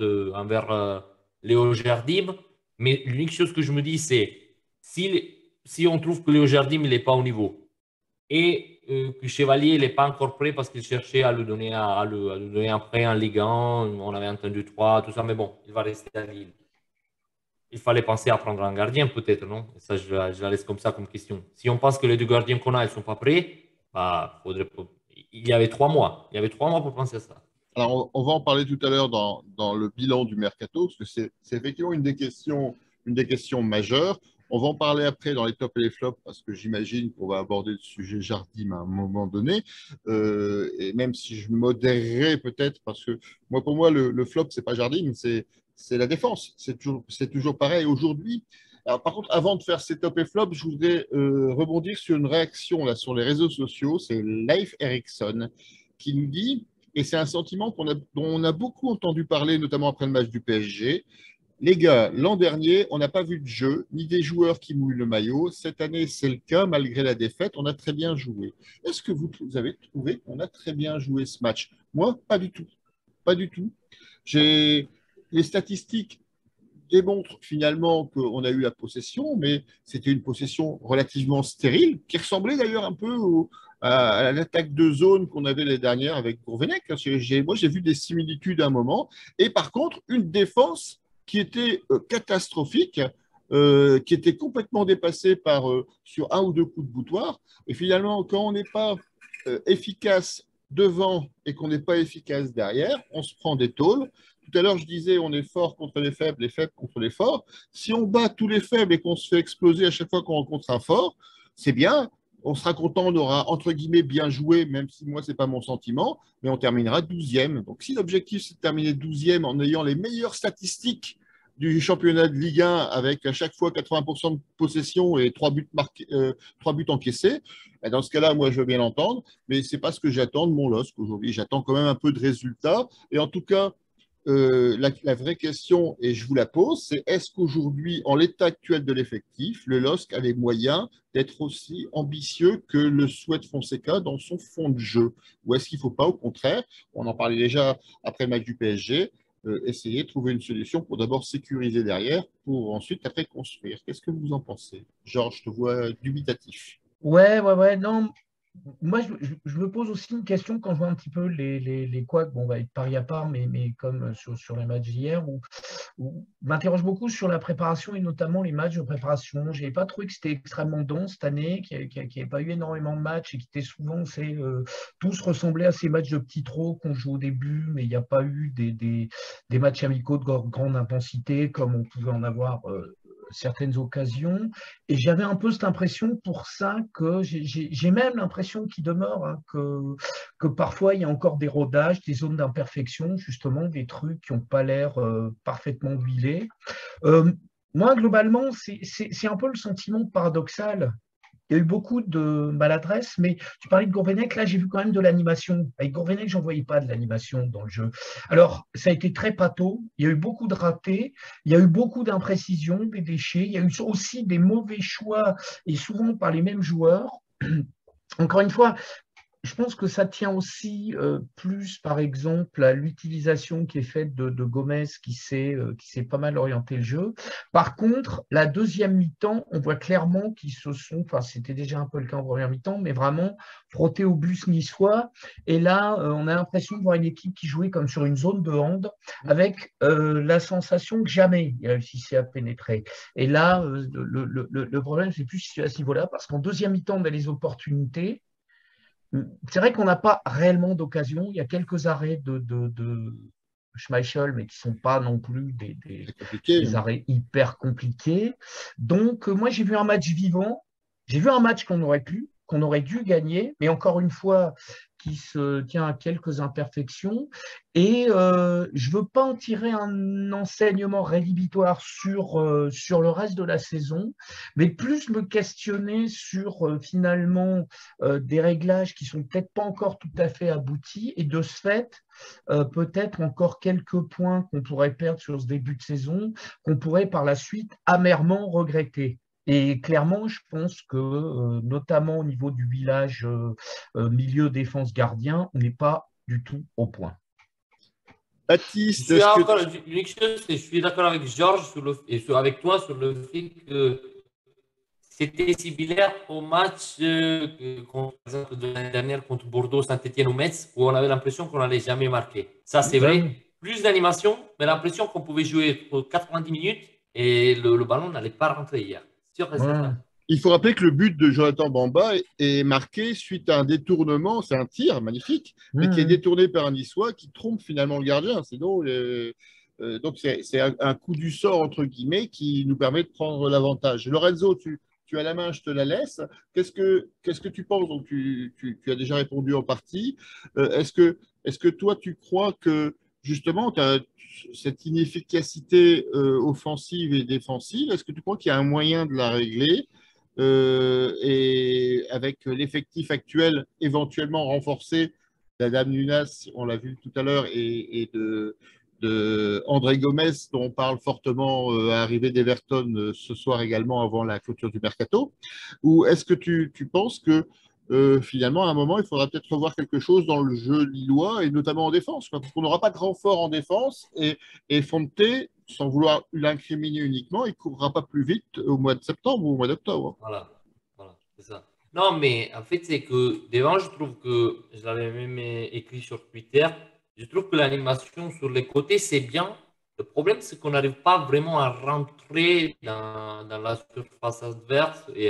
Léo Jardim. Mais l'unique chose que je me dis, c'est si on trouve que Léo Jardim n'est pas au niveau et que Chevalier n'est pas encore prêt parce qu'il cherchait à lui donner, à lui donner un prêt en Ligue 1, on avait entendu 3, tout ça, mais bon, il va rester à Lille. Il fallait penser à prendre un gardien, peut-être, non? Et ça, je la laisse comme ça comme question. Si on pense que les 2 gardiens qu'on a, ils ne sont pas prêts, bah, il y avait 3 mois. Il y avait 3 mois pour penser à ça. Alors, on va en parler tout à l'heure dans le bilan du mercato, parce que c'est effectivement une des questions majeures. On va en parler après dans les tops et les flops, parce que j'imagine qu'on va aborder le sujet Jardim à un moment donné. Et même si je modérerai peut-être, parce que pour moi, le flop, c'est pas Jardim, c'est la défense. C'est toujours pareil. Aujourd'hui, alors, par contre, avant de faire ces top et flops, je voudrais rebondir sur une réaction là, sur les réseaux sociaux. C'est Leif Erikson qui nous dit, et c'est un sentiment dont on a beaucoup entendu parler, notamment après le match du PSG. Les gars, l'an dernier, on n'a pas vu de jeu, ni des joueurs qui mouillent le maillot. Cette année, c'est le cas, malgré la défaite, on a très bien joué. Est-ce que vous avez trouvé qu'on a très bien joué ce match? Moi, pas du tout. Pas du tout. Les statistiques démontrent finalement qu'on a eu la possession, mais c'était une possession relativement stérile, qui ressemblait d'ailleurs un peu à l'attaque de zone qu'on avait l'année dernière avec Gourvenec. Moi, j'ai vu des similitudes à un moment. Et par contre, une défense qui était catastrophique, qui était complètement dépassée sur 1 ou 2 coups de boutoir. Et finalement, quand on n'est pas efficace devant et qu'on n'est pas efficace derrière, on se prend des tôles. Tout à l'heure, je disais, on est fort contre les faibles contre les forts. Si on bat tous les faibles et qu'on se fait exploser à chaque fois qu'on rencontre un fort, c'est bien. On sera content, on aura, entre guillemets, bien joué, même si moi, ce n'est pas mon sentiment, mais on terminera 12e. Donc, si l'objectif, c'est de terminer 12e en ayant les meilleures statistiques du championnat de Ligue 1 avec à chaque fois 80% de possession et 3 buts encaissés, dans ce cas-là, moi, je veux bien l'entendre, mais ce n'est pas ce que j'attends de mon LOSC aujourd'hui. J'attends quand même un peu de résultats. Et en tout cas, la vraie question, et je vous la pose, c'est est-ce qu'aujourd'hui, en l'état actuel de l'effectif, le LOSC a les moyens d'être aussi ambitieux que le souhaite Fonseca dans son fond de jeu? Ou est-ce qu'il ne faut pas, au contraire, on en parlait déjà après le match du PSG, essayer de trouver une solution pour d'abord sécuriser derrière, pour ensuite après construire? Qu'est-ce que vous en pensez? Georges, je te vois dubitatif. Ouais, ouais, ouais, non. moi, je me pose aussi une question quand je vois un petit peu les couacs, bon, on va être pari à part, mais comme sur les matchs d'hier, où m'interroge beaucoup sur la préparation et notamment les matchs de préparation. Je n'avais pas trouvé que c'était extrêmement dense cette année, qu'il n'y avait pas eu énormément de matchs et qui étaient souvent, tous ressemblaient à ces matchs de petits trot qu'on joue au début, mais il n'y a pas eu des matchs amicaux de grande intensité comme on pouvait en avoir certaines occasions. Et j'avais un peu cette impression pour ça que j'ai même l'impression qu'il demeure hein, que parfois il y a encore des rodages, des zones d'imperfection, justement, des trucs qui n'ont pas l'air parfaitement huilés. Euh, Moi, globalement, c'est un peu le sentiment paradoxal. Il y a eu beaucoup de maladresse, mais tu parlais de Gourvenec, là j'ai vu quand même de l'animation. Avec Gourvenec, j'en voyais pas de l'animation dans le jeu. Alors, ça a été très pâteau, il y a eu beaucoup de ratés, il y a eu beaucoup d'imprécisions, des déchets, il y a eu aussi des mauvais choix, et souvent par les mêmes joueurs. Encore une fois, je pense que ça tient aussi plus, par exemple, à l'utilisation qui est faite de Gomez, qui s'est pas mal orienté le jeu. Par contre, la deuxième mi-temps, on voit clairement qu'ils se sont, enfin, c'était déjà un peu le cas en première mi-temps, mais vraiment frottés au bus niçois. Et là, on a l'impression de voir une équipe qui jouait comme sur une zone de hand, avec la sensation que jamais il réussissait à pénétrer. Et là, le problème, c'est plus à ce niveau-là, parce qu'en deuxième mi-temps, on a les opportunités. C'est vrai qu'on n'a pas réellement d'occasion. Il y a quelques arrêts de Schmeichel, mais qui ne sont pas non plus C'est compliqué. des arrêts hyper compliqués. Donc, moi, j'ai vu un match vivant. J'ai vu un match qu'on aurait dû gagner, mais encore une fois, qui se tient à quelques imperfections. Et je ne veux pas en tirer un enseignement rédhibitoire sur le reste de la saison, mais plus me questionner sur finalement des réglages qui sont peut-être pas encore tout à fait aboutis et de ce fait, peut-être encore quelques points qu'on pourrait perdre sur ce début de saison, qu'on pourrait par la suite amèrement regretter. Et clairement, je pense que, notamment au niveau du village milieu défense gardien, on n'est pas du tout au point. Baptiste, L'unique chose, c'est que je suis d'accord avec Georges avec toi sur le fait que c'était similaire au match par exemple, de l'année dernière contre Bordeaux, Saint-Etienne ou Metz, où on avait l'impression qu'on n'allait jamais marquer. Ça, c'est vrai. Ben, Plus d'animation, mais l'impression qu'on pouvait jouer pour 90 minutes et le ballon n'allait pas rentrer hier. Sûr et ouais. certain. il faut rappeler que le but de Jonathan Bamba est marqué suite à un détournement, c'est un tir magnifique, mais qui est détourné par un Niçois qui trompe finalement le gardien. Donc c'est un coup du sort, entre guillemets, qui nous permet de prendre l'avantage. Lorenzo, tu as la main, je te la laisse. Qu'est-ce que tu penses? Donc, tu as déjà répondu en partie. Est-ce que toi, tu crois que justement, tu as cette inefficacité offensive et défensive, est-ce que tu crois qu'il y a un moyen de la régler et avec l'effectif actuel éventuellement renforcé d'Adam Nunas, on l'a vu tout à l'heure, et de André Gomez, dont on parle fortement à l'arrivée d'Everton ce soir également avant la clôture du mercato? Ou est-ce que tu penses que finalement, à un moment, il faudra peut-être revoir quelque chose dans le jeu lillois et notamment en défense, quoi, parce qu'on n'aura pas de renfort en défense et Fonte, sans vouloir l'incriminer uniquement, il ne courra pas plus vite au mois de septembre ou au mois d'octobre. Voilà, voilà, c'est ça. Non, mais en fait, c'est que devant, je trouve que, je l'avais même écrit sur Twitter, je trouve que l'animation sur les côtés, c'est bien. Le problème, c'est qu'on n'arrive pas vraiment à rentrer dans la surface adverse et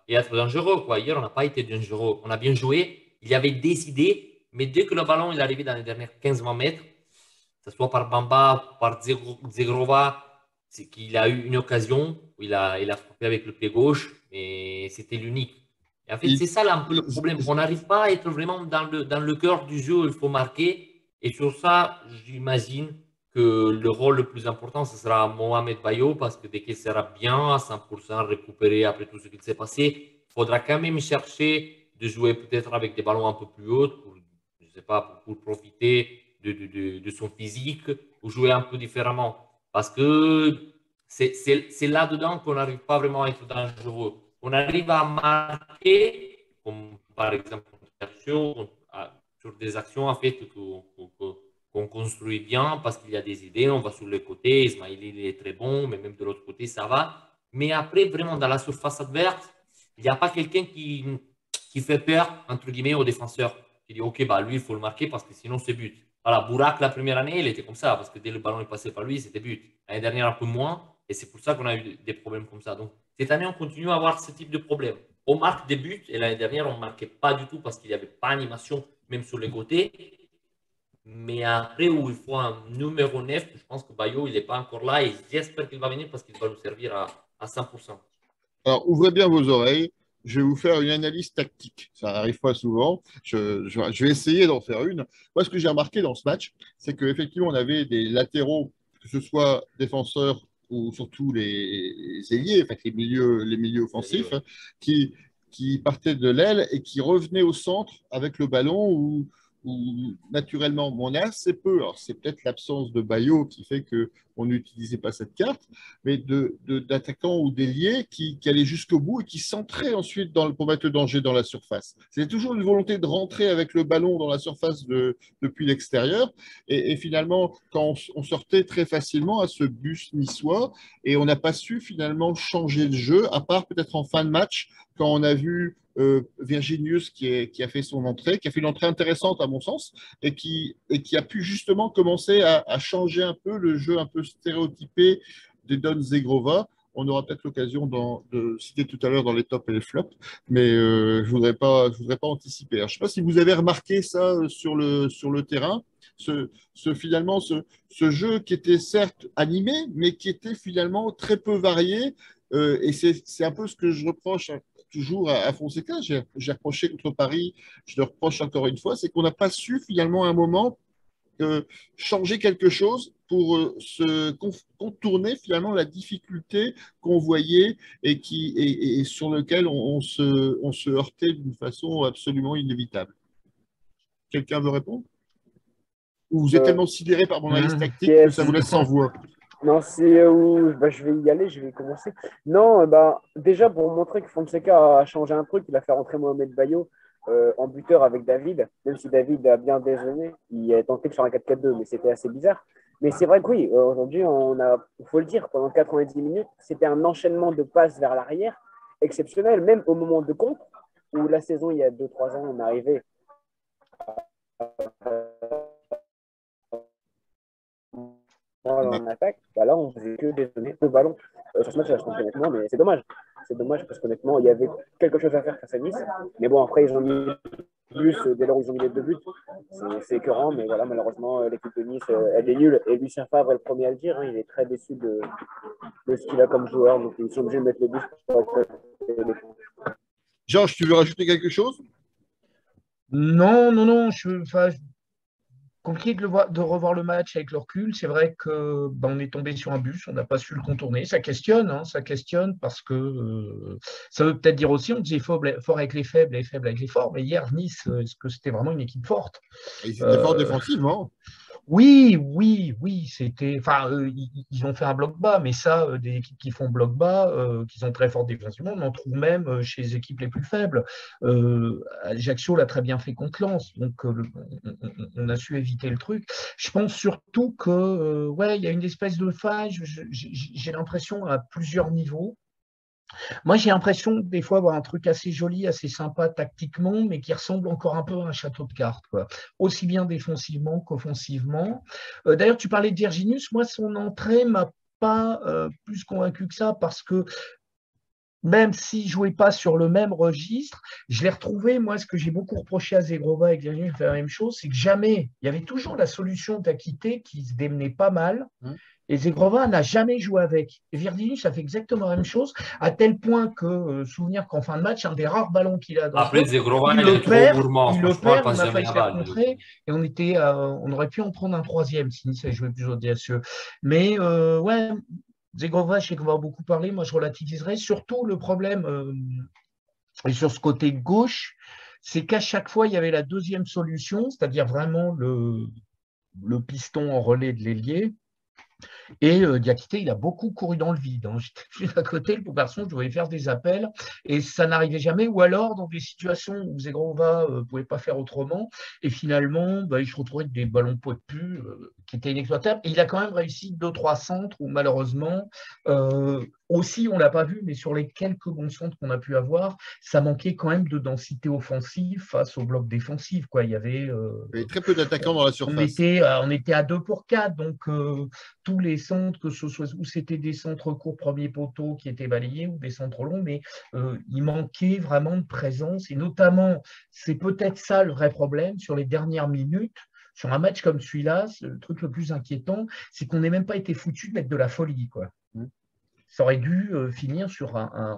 être dangereux, quoi. Hier, on n'a pas été dangereux. On a bien joué, il y avait des idées, mais dès que le ballon est arrivé dans les dernières 15-20 mètres, que ce soit par Bamba, par Zegrova, c'est qu'il a eu une occasion où il a frappé avec le pied gauche, mais c'était l'unique. Et en fait, Il- c'est ça là, un peu le problème. On n'arrive pas à être vraiment dans le cœur du jeu où il faut marquer. Et sur ça, j'imagine que le rôle le plus important, ce sera Mohamed Bayo, parce que dès qu'il sera bien à 100% récupéré après tout ce qui s'est passé, il faudra quand même chercher de jouer peut-être avec des ballons un peu plus hauts pour, je sais pas, pour profiter de son physique ou jouer un peu différemment. Parce que c'est là-dedans qu'on n'arrive pas vraiment à être dangereux. On arrive à marquer, comme par exemple sur des actions en fait qu'on construit bien parce qu'il y a des idées, on va sur le côté, Ismail il est très bon, mais même de l'autre côté ça va. Mais après, vraiment dans la surface adverse, il n'y a pas quelqu'un qui fait peur, entre guillemets, aux défenseurs. Qui dit, OK, bah, lui, il faut le marquer parce que sinon, c'est but. Voilà, Bourak, la première année, il était comme ça, parce que dès le ballon est passé par lui, c'était but. L'année dernière, un peu moins, et c'est pour ça qu'on a eu des problèmes comme ça. Donc, cette année, on continue à avoir ce type de problème. On marque des buts, et l'année dernière, on ne marquait pas du tout parce qu'il n'y avait pas d'animation, même sur les côtés. Mais après, où il faut un numéro 9, je pense que Bayo, il n'est pas encore là, et j'espère qu'il va venir parce qu'il va nous servir à 100%. Alors, ouvrez bien vos oreilles. Je vais vous faire une analyse tactique. Ça n'arrive pas souvent. Je vais essayer d'en faire une. Moi, ce que j'ai remarqué dans ce match, c'est qu'effectivement, on avait des latéraux, que ce soit défenseurs ou surtout les ailiers, enfin, les milieux offensifs, hein, qui partaient de l'aile et qui revenaient au centre avec le ballon ou naturellement. Mais on est assez peu. Alors, c'est peut-être l'absence de Bayo qui fait qu'on n'utilisait pas cette carte, mais d'attaquants ou d'ailiers qui allaient jusqu'au bout et qui centraient ensuite pour mettre le danger dans la surface. C'était toujours une volonté de rentrer avec le ballon dans la surface depuis l'extérieur. Et finalement, quand on sortait très facilement à ce bus niçois, et on n'a pas su finalement changer le jeu, à part peut-être en fin de match, quand on a vu Virginius qui a fait son entrée, qui a fait une entrée intéressante à mon sens, et qui a pu justement commencer à changer un peu le jeu un peu stéréotypé des Don Zegrova. On aura peut-être l'occasion de citer tout à l'heure dans les tops et les flops, mais je voudrais pas anticiper. Alors, je ne sais pas si vous avez remarqué ça sur le terrain, finalement ce jeu qui était certes animé, mais qui était finalement très peu varié. Et c'est un peu ce que je reproche toujours à Fonseca. J'ai reproché contre Paris, je le reproche encore une fois, c'est qu'on n'a pas su finalement à un moment changer quelque chose pour se contourner finalement la difficulté qu'on voyait et sur lequel on se heurtait d'une façon absolument inévitable. Quelqu'un veut répondre? Ou vous êtes tellement sidéré par mon analyse tactique que ça vous laisse sans voix? Non, c'est où je vais y aller, je vais commencer. Non, déjà pour montrer que Fonseca a changé un truc, il a fait rentrer Mohamed Bayo en buteur avec David, même si David a bien déjeuné, il a tenté de faire un 4-4-2, mais c'était assez bizarre. Mais c'est vrai que oui, aujourd'hui, il faut le dire, pendant 90 minutes, c'était un enchaînement de passes vers l'arrière exceptionnel, même au moment de contre, où la saison, il y a 2-3 ans, on arrivait en attaque, là on faisait que détonner le ballon. Sur ce match, je pense honnêtement, mais c'est dommage. C'est dommage parce qu'honnêtement, il y avait quelque chose à faire face à Nice. Mais bon, après, ils ont mis plus dès lors où ils ont mis les 2 buts. C'est écœurant, mais voilà, malheureusement, l'équipe de Nice, elle est nulle. Et Lucien Favre est le premier à le dire, hein, il est très déçu de ce qu'il a comme joueur. Donc, ils sont obligés de mettre le but pour Georges, tu veux rajouter quelque chose? Non, compliqué de revoir le match avec le recul. C'est vrai que on est tombé sur un bus, on n'a pas su le contourner. Ça questionne, hein, ça questionne parce que ça veut peut-être dire aussi on disait fort avec les faibles et faible avec les forts. Mais hier, Nice, est-ce que c'était vraiment une équipe forte? Ils étaient forts défensivement. Oui, c'était. Enfin, ils ont fait un bloc bas, mais ça, des équipes qui font bloc bas, qui sont très fortes défensivement, on en trouve même chez les équipes les plus faibles. Ajaccio l'a très bien fait contre Lens, donc on a su éviter le truc. Je pense surtout que, ouais, il y a une espèce de faille. J'ai l'impression à plusieurs niveaux. Moi, j'ai l'impression des fois avoir un truc assez joli, assez sympa tactiquement, mais qui ressemble encore un peu à un château de cartes, quoi. Aussi bien défensivement qu'offensivement. D'ailleurs, tu parlais de Virginius. Moi, son entrée m'a pas plus convaincu que ça parce que même s'il ne jouait pas sur le même registre, je l'ai retrouvé, moi, ce que j'ai beaucoup reproché à Zegrova et Virginius fait la même chose, c'est que jamais, il y avait toujours la solution d'Akité qui se démenait pas mal. Et Zegrova n'a jamais joué avec. Et Virginius a fait exactement la même chose, à tel point que, souvenir qu'en fin de match, un des rares ballons qu'il a dans Après, ce Zegrova, il est trop gourmand. il le Franchement, il perd, passe on a jamais failli la se faire balle. contrer, et on aurait pu en prendre un troisième si Nice avait joué plus audacieux. Mais ouais, Zegrova, je sais qu'on va beaucoup parler, moi je relativiserai. Surtout le problème, et sur ce côté gauche, c'est qu'à chaque fois, il y avait la deuxième solution, c'est-à-dire vraiment le piston en relais de l'ailier. Et Diakité, il a beaucoup couru dans le vide, hein. J'étais juste à côté, le pauvre garçon, je devais faire des appels et ça n'arrivait jamais. Ou alors dans des situations où Zegrova ne pouvait pas faire autrement. Et finalement, il se retrouvait avec des ballons potus qui étaient inexploitables. Et il a quand même réussi 2-3 centres où malheureusement, aussi, on ne l'a pas vu, mais sur les quelques bons centres qu'on a pu avoir, ça manquait quand même de densité offensive face au bloc défensif, quoi. Il y avait, Il y avait très peu d'attaquants dans la surface. on était à 2 pour 4, donc tous les centres, que ce soit où c'était des centres courts premier poteau qui étaient balayés ou des centres longs, mais il manquait vraiment de présence. Et notamment, c'est peut-être ça le vrai problème sur les dernières minutes. Sur un match comme celui-là, le truc le plus inquiétant, c'est qu'on n'ait même pas été foutu de mettre de la folie, quoi. Ça aurait dû finir sur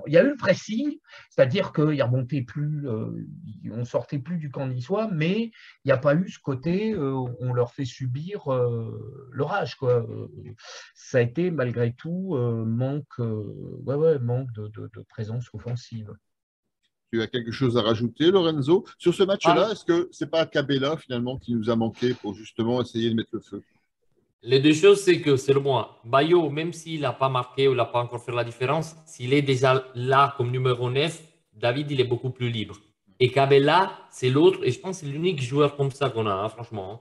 Il y a eu le pressing, c'est-à-dire qu'il remontait plus, on sortait plus du camp niçois, mais il n'y a pas eu ce côté, on leur fait subir l'orage, quoi. Ça a été malgré tout manque de présence offensive. Tu as quelque chose à rajouter, Lorenzo? Sur ce match-là, Ah, est-ce que c'est pas Cabella finalement qui nous a manqué pour justement essayer de mettre le feu? les deux choses, c'est que, selon moi, Bayo, même s'il n'a pas marqué ou n'a pas encore fait la différence, s'il est déjà là comme numéro 9, David, il est beaucoup plus libre. Et Cabella, c'est l'autre, et je pense que c'est l'unique joueur comme ça qu'on a, hein, franchement, hein,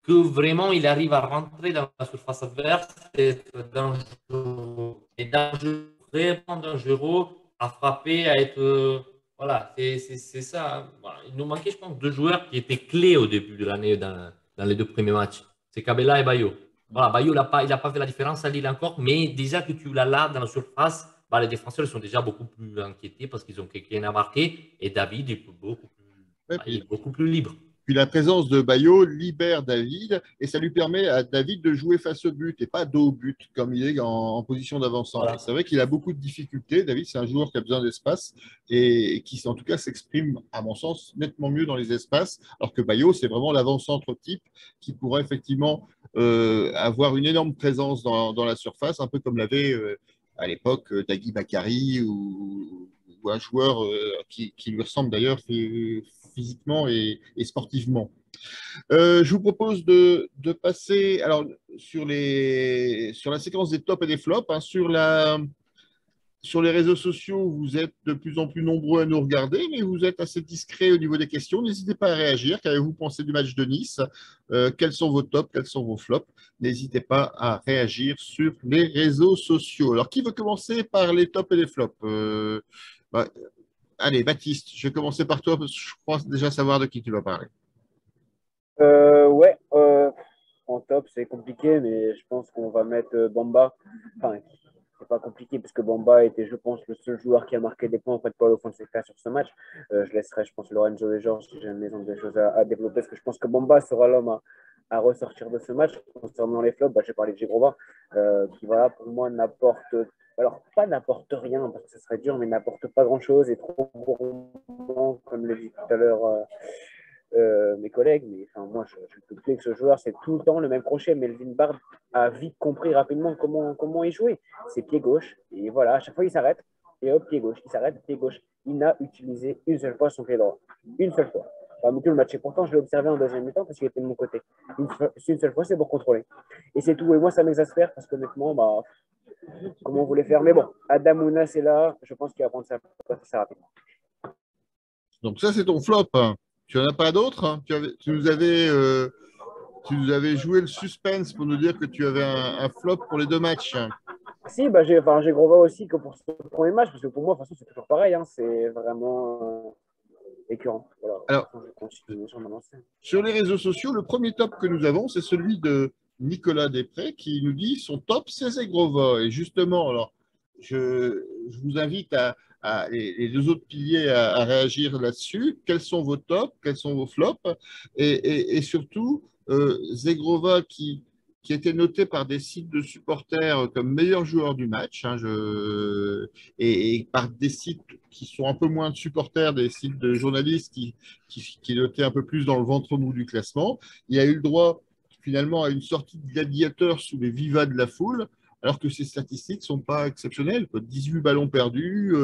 que vraiment il arrive à rentrer dans la surface adverse et être dangereux. Et dangereux, vraiment dangereux, à frapper, à être. Voilà, c'est ça, hein. Voilà. Il nous manquait, je pense, deux joueurs qui étaient clés au début de l'année dans les deux premiers matchs. C'est Cabella et Bayo. Voilà, Bayo, il n'a pas fait la différence à Lille encore, mais déjà que tu l'as là dans la surface, bah, les défenseurs sont déjà beaucoup plus inquiétés parce qu'ils ont quelqu'un à marquer. Et David est Ouais, il est beaucoup plus libre. puis la présence de Bayo libère David et ça lui permet à David de jouer face au but et pas dos au but comme il est en position d'avancement. Voilà. C'est vrai qu'il a beaucoup de difficultés. David, c'est un joueur qui a besoin d'espace et qui, en tout cas, s'exprime, à mon sens, nettement mieux dans les espaces, alors que Bayo, c'est vraiment l'avant-centre type qui pourrait effectivement avoir une énorme présence dans la surface, un peu comme l'avait à l'époque Dagui Bakary ou un joueur qui lui ressemble d'ailleurs physiquement et sportivement. Je vous propose de passer alors, sur la séquence des tops et des flops. Hein, sur les réseaux sociaux, vous êtes de plus en plus nombreux à nous regarder, mais vous êtes assez discret au niveau des questions. N'hésitez pas à réagir. Qu'avez-vous pensé du match de Nice? Quels sont vos tops? Quels sont vos flops? N'hésitez pas à réagir sur les réseaux sociaux. Alors, qui veut commencer par les tops et les flops? Bah, allez, Baptiste, je vais commencer par toi parce que je crois déjà savoir de qui tu vas parler. Ouais, en top, c'est compliqué, mais je pense qu'on va mettre Bamba. Enfin, c'est pas compliqué parce que Bamba était, je pense, le seul joueur qui a marqué des points auprès de Paulo Fonseca sur ce match. Je laisserai, je pense, Lorenzo et Georges si jamais ils ont des choses à développer parce que je pense que Bamba sera l'homme à ressortir de ce match. Concernant les flops, j'ai parlé de Gibrova qui, voilà, pour moi, n'apporte. Alors, pas n'apporte rien parce que ce serait dur, mais n'apporte pas grand-chose et trop gourmand, comme l'a dit tout à l'heure. Mes collègues, mais enfin, moi, je peux plus que ce joueur, c'est tout le temps le même crochet. Melvin Bard a vite compris rapidement comment il jouait. C'est pied gauche, et voilà, à chaque fois, il s'arrête, et hop, pied gauche, il s'arrête, pied gauche. Il n'a utilisé une seule fois son pied droit. Une seule fois. Parmi tout le match. Et pourtant, je l'ai observé en deuxième mi-temps parce qu'il était de mon côté. Une seule fois, c'est pour contrôler. Et c'est tout. Et moi, ça m'exaspère parce qu'honnêtement, comment on voulait faire. Mais bon, Adam Ounas est là. Je pense qu'il va prendre sa place assez rapidement. Donc ça, c'est ton flop. Hein. Tu n'en as pas d'autres? Hein. Tu nous avais joué le suspense pour nous dire que tu avais un flop pour les deux matchs. Si, j'ai Grova aussi que pour ce premier match, parce que pour moi, de toute façon, c'est toujours pareil. Hein, c'est vraiment écœurant. Voilà. Alors, Je continue sur mon lancée. sur les réseaux sociaux, le premier top que nous avons, c'est celui de Nicolas Després qui nous dit son top, c'est Zegrova. Et justement, alors, je vous invite les deux autres piliers à réagir là-dessus. Quels sont vos tops? Quels sont vos flops? Et surtout, Zegrova qui était noté par des sites de supporters comme meilleur joueur du match, hein, et par des sites qui sont un peu moins de supporters, des sites de journalistes qui notaient un peu plus dans le ventre mou du classement. Il a eu le droit finalement à une sortie de gladiateur sous les vivas de la foule, alors que ses statistiques ne sont pas exceptionnelles. 18 ballons perdus,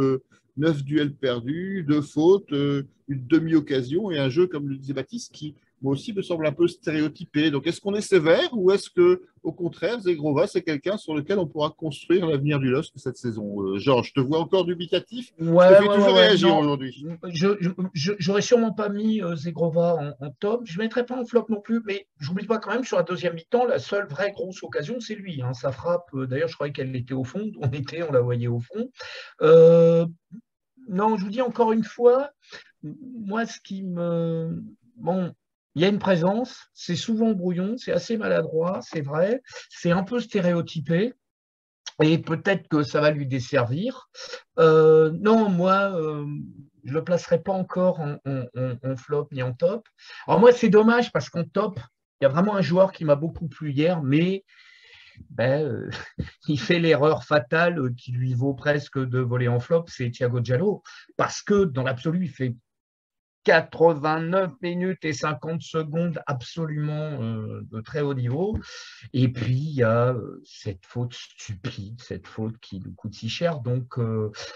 9 duels perdus, 2 fautes, une demi-occasion et un jeu, comme le disait Baptiste, qui moi aussi me semble un peu stéréotypé. Donc est-ce qu'on est sévère ou est-ce que au contraire, Zegrova, c'est quelqu'un sur lequel on pourra construire l'avenir du LOSC cette saison? Georges, je te vois encore dubitatif. Je te fais toujours réagir Non. aujourd'hui. J'aurais sûrement pas mis Zegrova en top. Je ne mettrais pas en flop non plus, mais j'oublie pas quand même, sur la deuxième mi-temps, la seule vraie grosse occasion, c'est lui. Hein. Sa frappe, d'ailleurs, je croyais qu'elle était au fond. On la voyait au fond. Non, je vous dis encore une fois, moi, ce qui me... Bon, il y a une présence, c'est souvent brouillon, c'est assez maladroit, c'est vrai, c'est un peu stéréotypé, et peut-être que ça va lui desservir. Non, moi, je ne le placerai pas encore en flop ni en top. Alors moi, c'est dommage parce qu'en top, il y a vraiment un joueur qui m'a beaucoup plu hier, mais ben, il fait l'erreur fatale qui lui vaut presque de voler en flop, c'est Thiago Diallo. Parce que dans l'absolu, il fait 89 minutes et 50 secondes absolument de très haut niveau. Et puis, il y a cette faute stupide, cette faute qui nous coûte si cher. Donc,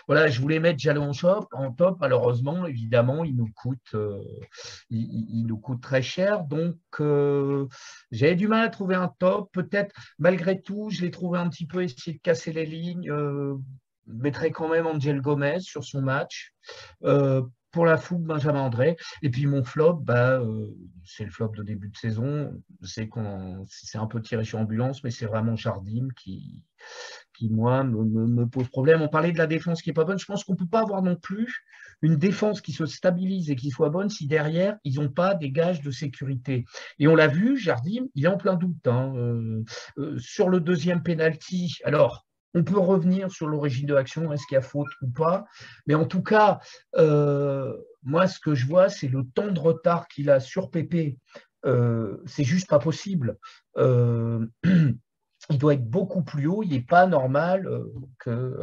voilà, je voulais mettre Diallo en top. Malheureusement, évidemment, il nous coûte très cher. Donc, j'avais du mal à trouver un top. Peut-être, malgré tout, je l'ai trouvé un petit peu essayer de casser les lignes. Je mettrais quand même Angel Gomez sur son match. Pour la fougue, Benjamin André. Et puis mon flop, c'est le flop de début de saison. C'est un peu tiré sur ambulance, mais c'est vraiment Jardim qui moi, me pose problème. On parlait de la défense qui n'est pas bonne. Je pense qu'on ne peut pas avoir non plus une défense qui se stabilise et qui soit bonne si derrière, ils n'ont pas des gages de sécurité. Et on l'a vu, Jardim, il est en plein doute. Hein. Sur le deuxième penalty, alors, on peut revenir sur l'origine de l'action, est-ce qu'il y a faute ou pas. Mais en tout cas, moi, ce que je vois, c'est le temps de retard qu'il a sur Pépé. C'est juste pas possible. Il doit être beaucoup plus haut. Il n'est pas normal que.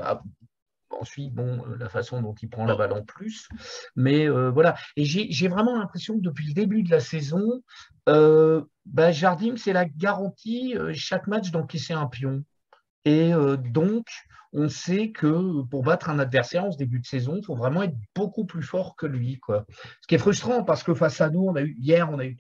Ensuite, bon, la façon dont il prend la balle en plus. Mais voilà. Et j'ai vraiment l'impression que depuis le début de la saison, Jardim, c'est la garantie chaque match d'encaisser un pion. Et donc, on sait que pour battre un adversaire en ce début de saison, il faut vraiment être beaucoup plus fort que lui, quoi. Ce qui est frustrant parce que face à nous, hier, on a eu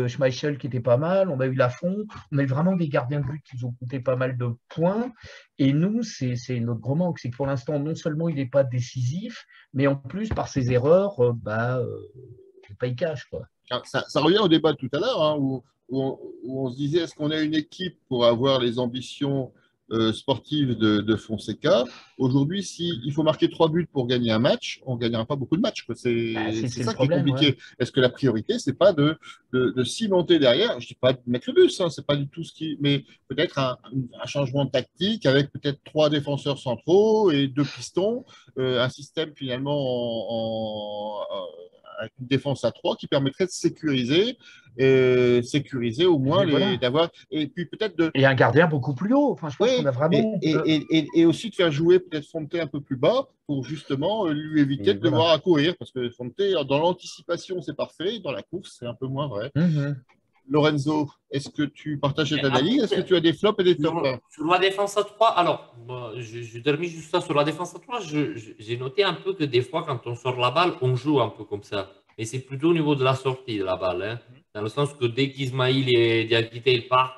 Schmeichel qui était pas mal, on a eu Lafont, on a eu vraiment des gardiens de but qui nous ont coûté pas mal de points. Et nous, c'est notre gros manque, c'est que pour l'instant, non seulement il n'est pas décisif, mais en plus, par ses erreurs, il paye cash, quoi. Ça revient au débat de tout à l'heure, hein, où on se disait est-ce qu'on a une équipe pour avoir les ambitions sportives de Fonseca? Aujourd'hui, s'il faut marquer 3 buts pour gagner un match, on ne gagnera pas beaucoup de matchs. C'est ça qui est compliqué. Ouais. Est-ce que la priorité, c'est pas de cimenter derrière? Je ne dis pas de mettre le bus, hein, c'est pas du tout ce qui. Mais peut-être un changement de tactique avec peut-être 3 défenseurs centraux et 2 pistons, un système finalement avec une défense à 3 qui permettrait de sécuriser au moins d'avoir et puis peut-être et un gardien beaucoup plus haut. Enfin, je pense qu'on a vraiment et aussi de faire jouer peut-être Fonte un peu plus bas pour justement lui éviter de devoir accourir parce que Fonte dans l'anticipation c'est parfait, dans la course c'est un peu moins vrai. Lorenzo, est-ce que tu partages cette analyse? Est-ce que tu as des flops et des tops? Sur la défense à 3, alors, je termine juste ça. Sur la défense à 3, j'ai noté un peu que des fois, quand on sort la balle, on joue un peu comme ça. Et c'est plutôt au niveau de la sortie de la balle. Hein, dans le sens que dès qu'Ismaïl et Diakité ils partent,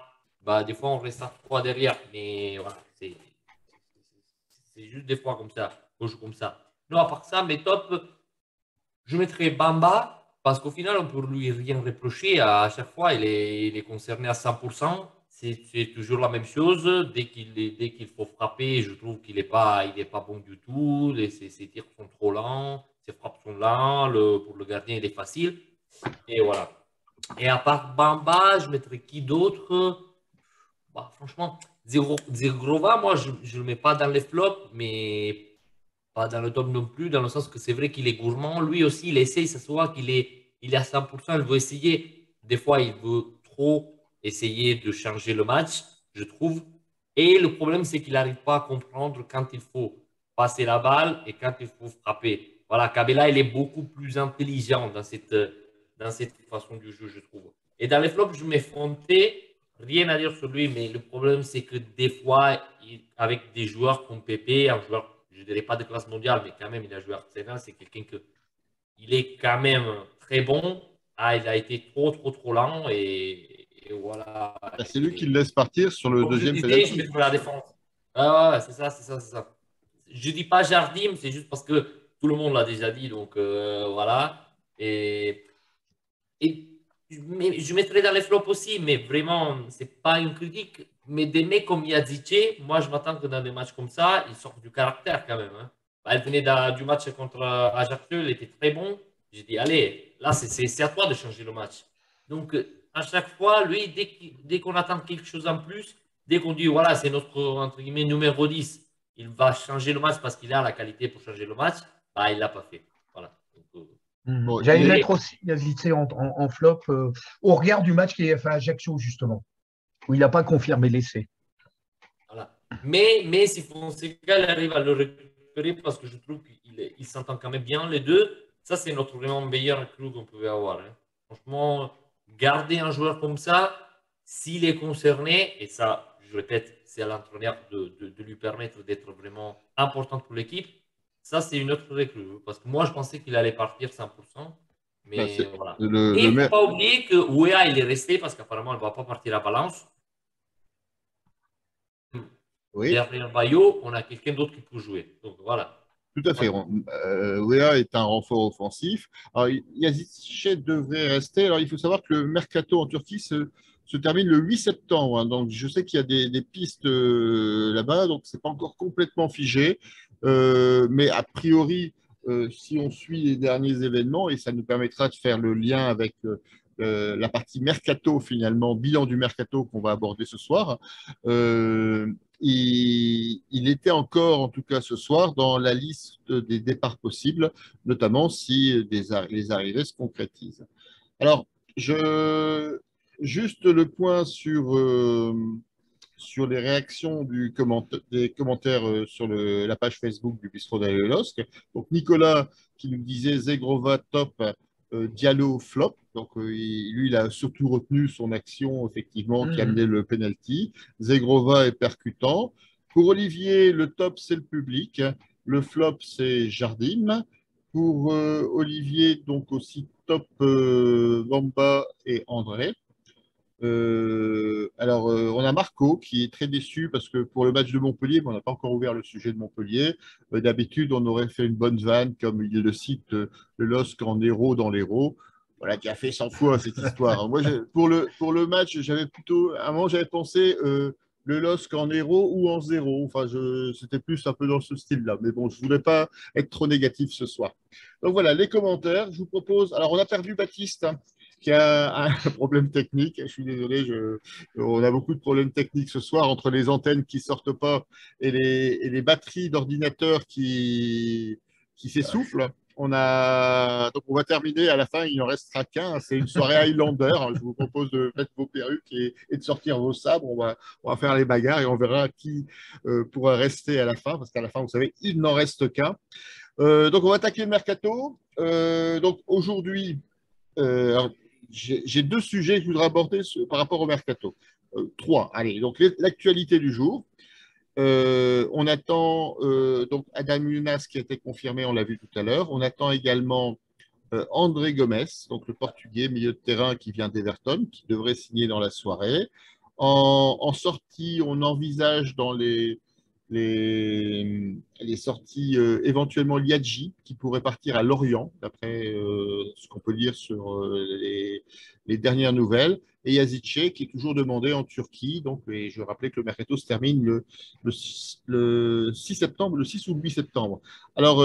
des fois, on reste à 3 derrière. Mais voilà, c'est juste des fois comme ça. On joue comme ça. Non, à part ça, mes tops, je mettrais Bamba. Parce qu'au final, on peut lui rien reprocher. À chaque fois, il est concerné à 100%. C'est toujours la même chose. Dès qu'il faut frapper, je trouve qu'il n'est pas bon du tout. Ses tirs sont trop lents. Ses frappes sont lents. Pour le gardien, il est facile. Et voilà. Et à part Bamba, je mettrais qui d'autre? Franchement, Zegrova, moi, je ne le mets pas dans les flops, mais pas dans le top non plus, dans le sens que c'est vrai qu'il est gourmand. Lui aussi, il essaye, ça se voit qu'il est à 100%, il veut essayer. Des fois, il veut trop essayer de changer le match, je trouve. Et le problème, c'est qu'il n'arrive pas à comprendre quand il faut passer la balle et quand il faut frapper. Voilà, Kabela, il est beaucoup plus intelligent dans cette façon du jeu, je trouve. Et dans les flops, je mets Fonte. Rien à dire sur lui, mais le problème, c'est que des fois, avec des joueurs comme Pépé, un joueur je ne dirais pas de classe mondiale, mais quand même, il a joué à Arsenal. C'est quelqu'un que il est quand même très bon. Ah, il a été trop lent et voilà. Bah, c'est lui qui le laisse partir sur le Comme je deuxième disais, je penalty. mettrai la défense. Ah ouais, c'est ça, c'est ça, c'est ça. Je dis pas Jardim, c'est juste parce que tout le monde l'a déjà dit, donc voilà. Et je mettrai dans les flops aussi, mais vraiment, c'est pas une critique. Mais des mecs comme Yazice, moi, je m'attends que dans des matchs comme ça, ils sortent du caractère quand même. Hein. Bah, elle venait du match contre Ajaccio, elle était très bon. J'ai dit, allez, là, c'est à toi de changer le match. Donc, à chaque fois, lui, dès qu'on attend quelque chose en plus, dès qu'on dit, voilà, c'est notre, entre guillemets, numéro 10, il va changer le match parce qu'il a la qualité pour changer le match, bah, il l'a pas fait. Voilà. Donc, Bon, J'allais il est- mettre aussi Yazidze en flop au regard du match qu'il a fait à Ajaccio, justement, où il n'a pas confirmé l'essai. voilà. Mais si Fonseca il arrive à le récupérer, parce que je trouve qu'il s'entend quand même bien les deux, ça c'est notre vraiment meilleur crew qu'on pouvait avoir. Hein. Franchement, garder un joueur comme ça, s'il est concerné, et ça, je répète, c'est à l'entraîneur de lui permettre d'être vraiment important pour l'équipe, ça c'est une autre recrue. Parce que moi je pensais qu'il allait partir 100%, bah, mais voilà. le, Mais le il ne faut maire- pas oublier que Ouéa il est resté parce qu'apparemment elle ne va pas partir à Valence. oui, Derrière Bayo, on a quelqu'un d'autre qui peut jouer. Donc voilà. tout à fait. Wea est un renfort offensif. Alors, Yazice devrait rester. Alors, il faut savoir que le mercato en Turquie se termine le 8 septembre. Hein. Donc, je sais qu'il y a des pistes là-bas, donc c'est pas encore complètement figé. Mais a priori, si on suit les derniers événements, et ça nous permettra de faire le lien avec la partie mercato, finalement, bilan du mercato qu'on va aborder ce soir. Euh, il était encore, en tout cas ce soir, dans la liste des départs possibles, notamment si les arrivées se concrétisent. Alors, juste le point sur les réactions des commentaires sur la page Facebook du Bistrot d'Alelosk. Donc, Nicolas qui nous disait Zegrova top, Diallo flop. Donc, lui, il a surtout retenu son action, effectivement, qui amenait le penalty. Zegrova est percutant. Pour Olivier, le top, c'est le public. Le flop, c'est Jardim. Pour Olivier, donc aussi top Bamba et André. On a Marco qui est très déçu parce que pour le match de Montpellier, on n'a pas encore ouvert le sujet de Montpellier. D'habitude, on aurait fait une bonne vanne, comme il le cite, le LOSC en héros dans l'héros. Voilà, qui a fait 100 fois cette histoire. Moi, pour le match, à un moment, j'avais pensé le LOSC en héros ou en zéro. Enfin, c'était plus un peu dans ce style-là. Mais bon, je ne voulais pas être trop négatif ce soir. Donc voilà, les commentaires. Je vous propose. Alors, on a perdu Baptiste, hein, qui a un problème technique. Je suis désolé, on a beaucoup de problèmes techniques ce soir entre les antennes qui sortent pas et les batteries d'ordinateur qui s'essoufflent. Donc on va terminer à la fin, il n'en restera qu'un. C'est une soirée Highlander. Je vous propose de mettre vos perruques et de sortir vos sabres. On va faire les bagarres et on verra qui pourra rester à la fin. Parce qu'à la fin, vous savez, il n'en reste qu'un. Donc on va attaquer le mercato. Donc aujourd'hui, j'ai deux sujets que je voudrais aborder par rapport au mercato. Trois. Allez, donc l'actualité du jour. On attend donc Adam Younas qui a été confirmé, on l'a vu tout à l'heure. On attend également André Gomes, donc le Portugais milieu de terrain qui vient d'Everton, qui devrait signer dans la soirée. En sortie, on envisage dans les sorties éventuellement Liadji qui pourrait partir à Lorient, d'après ce qu'on peut dire sur les dernières nouvelles, et Yazice qui est toujours demandé en Turquie. Donc, et je rappelais que le mercato se termine le 6 septembre, le 6 ou le 8 septembre. Alors,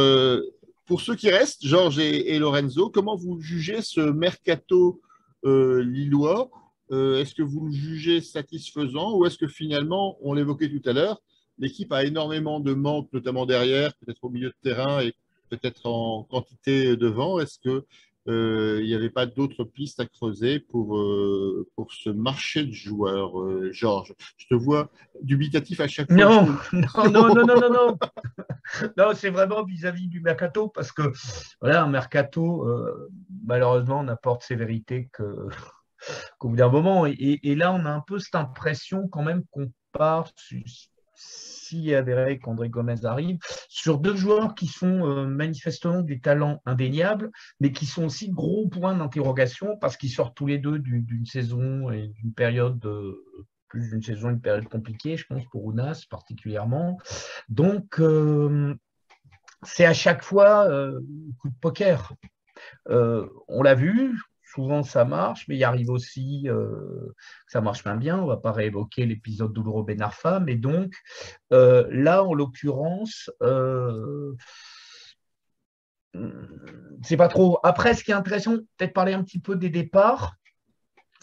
pour ceux qui restent, Georges et Lorenzo, comment vous jugez ce mercato lillois? Est-ce que vous le jugez satisfaisant ou est-ce que finalement, on l'évoquait tout à l'heure, l'équipe a énormément de manques, notamment derrière, peut-être au milieu de terrain et peut-être en quantité devant. Est-ce que il n'y avait pas d'autres pistes à creuser pour ce marché de joueurs, Georges? Je te vois dubitatif à chaque fois. Non, non. Non, c'est vraiment vis-à-vis du mercato parce que voilà, un mercato, malheureusement, n'apporte ses vérités qu'au bout d'un moment. Et là, on a un peu cette impression quand même qu'on part si avéré qu'André Gomez arrive, sur deux joueurs qui sont manifestement des talents indéniables, mais qui sont aussi de gros points d'interrogation parce qu'ils sortent tous les deux d'une saison et d'une période plus d'une saison, une période compliquée, je pense, pour Ounas particulièrement. Donc, c'est à chaque fois coup de poker. On l'a vu, souvent ça marche, mais il arrive aussi que ça marche moins bien. On ne va pas réévoquer l'épisode douloureux Ben Arfa, mais donc là, en l'occurrence, c'est pas trop. Après, ce qui est intéressant, peut-être parler un petit peu des départs.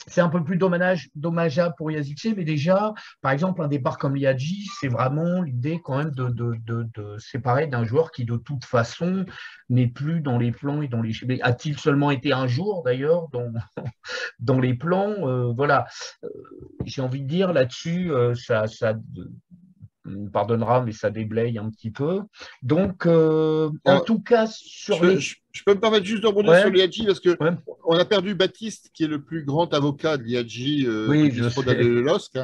C'est un peu plus dommageable pour Yazice, mais déjà, par exemple, un départ comme Liadji, c'est vraiment l'idée quand même de séparer d'un joueur qui, de toute façon, n'est plus dans les plans et dans les schémas. A-t-il seulement été un jour, d'ailleurs, dans les plans voilà. J'ai envie de dire là-dessus, ça me pardonnera, mais ça déblaye un petit peu. Donc, en tout cas, sur je peux me permettre juste de rebondir sur Liadji parce que on a perdu Baptiste, qui est le plus grand avocat de Liadji, oui, du bistrot d'Adèle LOSC.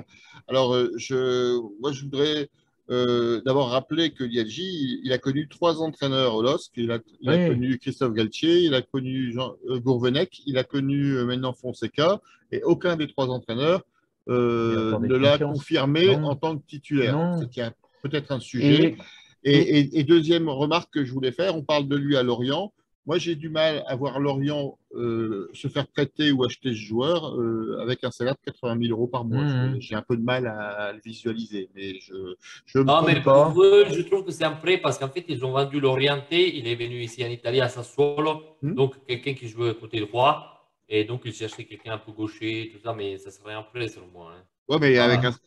Alors, moi, je voudrais d'abord rappeler que Liadji, il a connu 3 entraîneurs au LOSC. Il a connu Christophe Galtier, il a connu Jean Gourvenec, il a connu maintenant Fonseca, et aucun des 3 entraîneurs ne l'a confirmé en tant que titulaire. C'est qu'il y a peut-être un sujet. Et deuxième remarque que je voulais faire, on parle de lui à Lorient. Moi, j'ai du mal à voir Lorient se faire prêter ou acheter ce joueur avec un salaire de 80 000 € par mois. J'ai un peu de mal à le visualiser, mais je me non, mais pas. Pour eux, je trouve que c'est un prêt parce qu'en fait, ils ont vendu l'Orienté. Il est venu ici en Italie à Sassuolo, donc quelqu'un qui jouait côté droit. Et donc, ils cherchaient quelqu'un un peu gaucher, tout ça, mais ça serait un prêt selon moi. Hein. Ouais, mais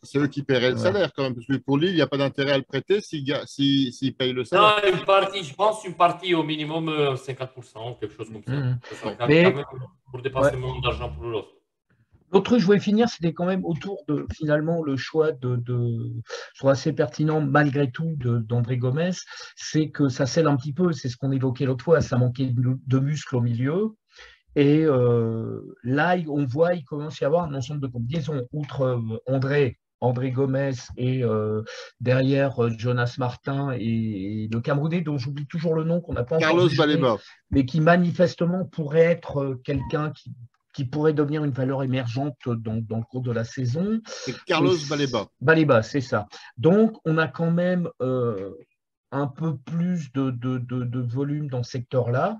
c'est eux qui paieraient le salaire quand même, parce que pour lui, il n'y a pas d'intérêt à le prêter s'il paye le salaire. Non, je pense une partie au minimum 50%, quelque chose comme ça. Ça sera quand même pour dépenser moins d'argent pour l'autre. L'autre truc que je voulais finir, c'était quand même autour de finalement le choix soit assez pertinent malgré tout d'André Gomez, c'est que ça scelle un petit peu, c'est ce qu'on évoquait l'autre fois, ça manquait de muscles au milieu. Et là, on voit, il commence à y avoir un ensemble de combinaisons. Outre André Gomez et derrière Jonas Martin et le Camerounais dont j'oublie toujours le nom, qu'on n'a pas encore joué, mais qui manifestement pourrait être quelqu'un qui pourrait devenir une valeur émergente dans le cours de la saison. C'est Carlos Baleba. Baleba, c'est ça. Donc, on a quand même un peu plus de volume dans ce secteur-là.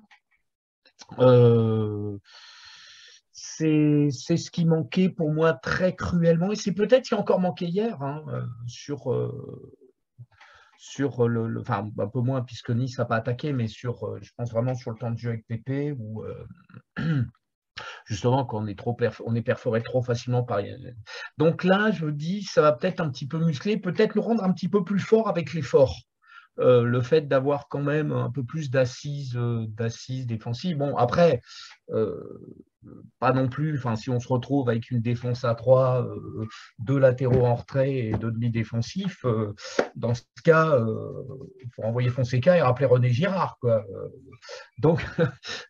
C'est ce qui manquait pour moi très cruellement, et c'est peut-être ce qui a encore manqué hier sur enfin un peu moins puisque Nice n'a pas attaqué, mais je pense vraiment sur le temps de jeu avec Pépé où justement quand on est perforé trop facilement par. Donc là, je me dis, ça va peut-être un petit peu muscler, peut-être le rendre un petit peu plus fort avec l'effort. Le fait d'avoir quand même un peu plus d'assises défensives. Bon, après, pas non plus, si on se retrouve avec une défense à 3, 2 latéraux en retrait et 2 demi-défensifs, dans ce cas, il faut envoyer Fonseca et rappeler René Girard, quoi. Donc,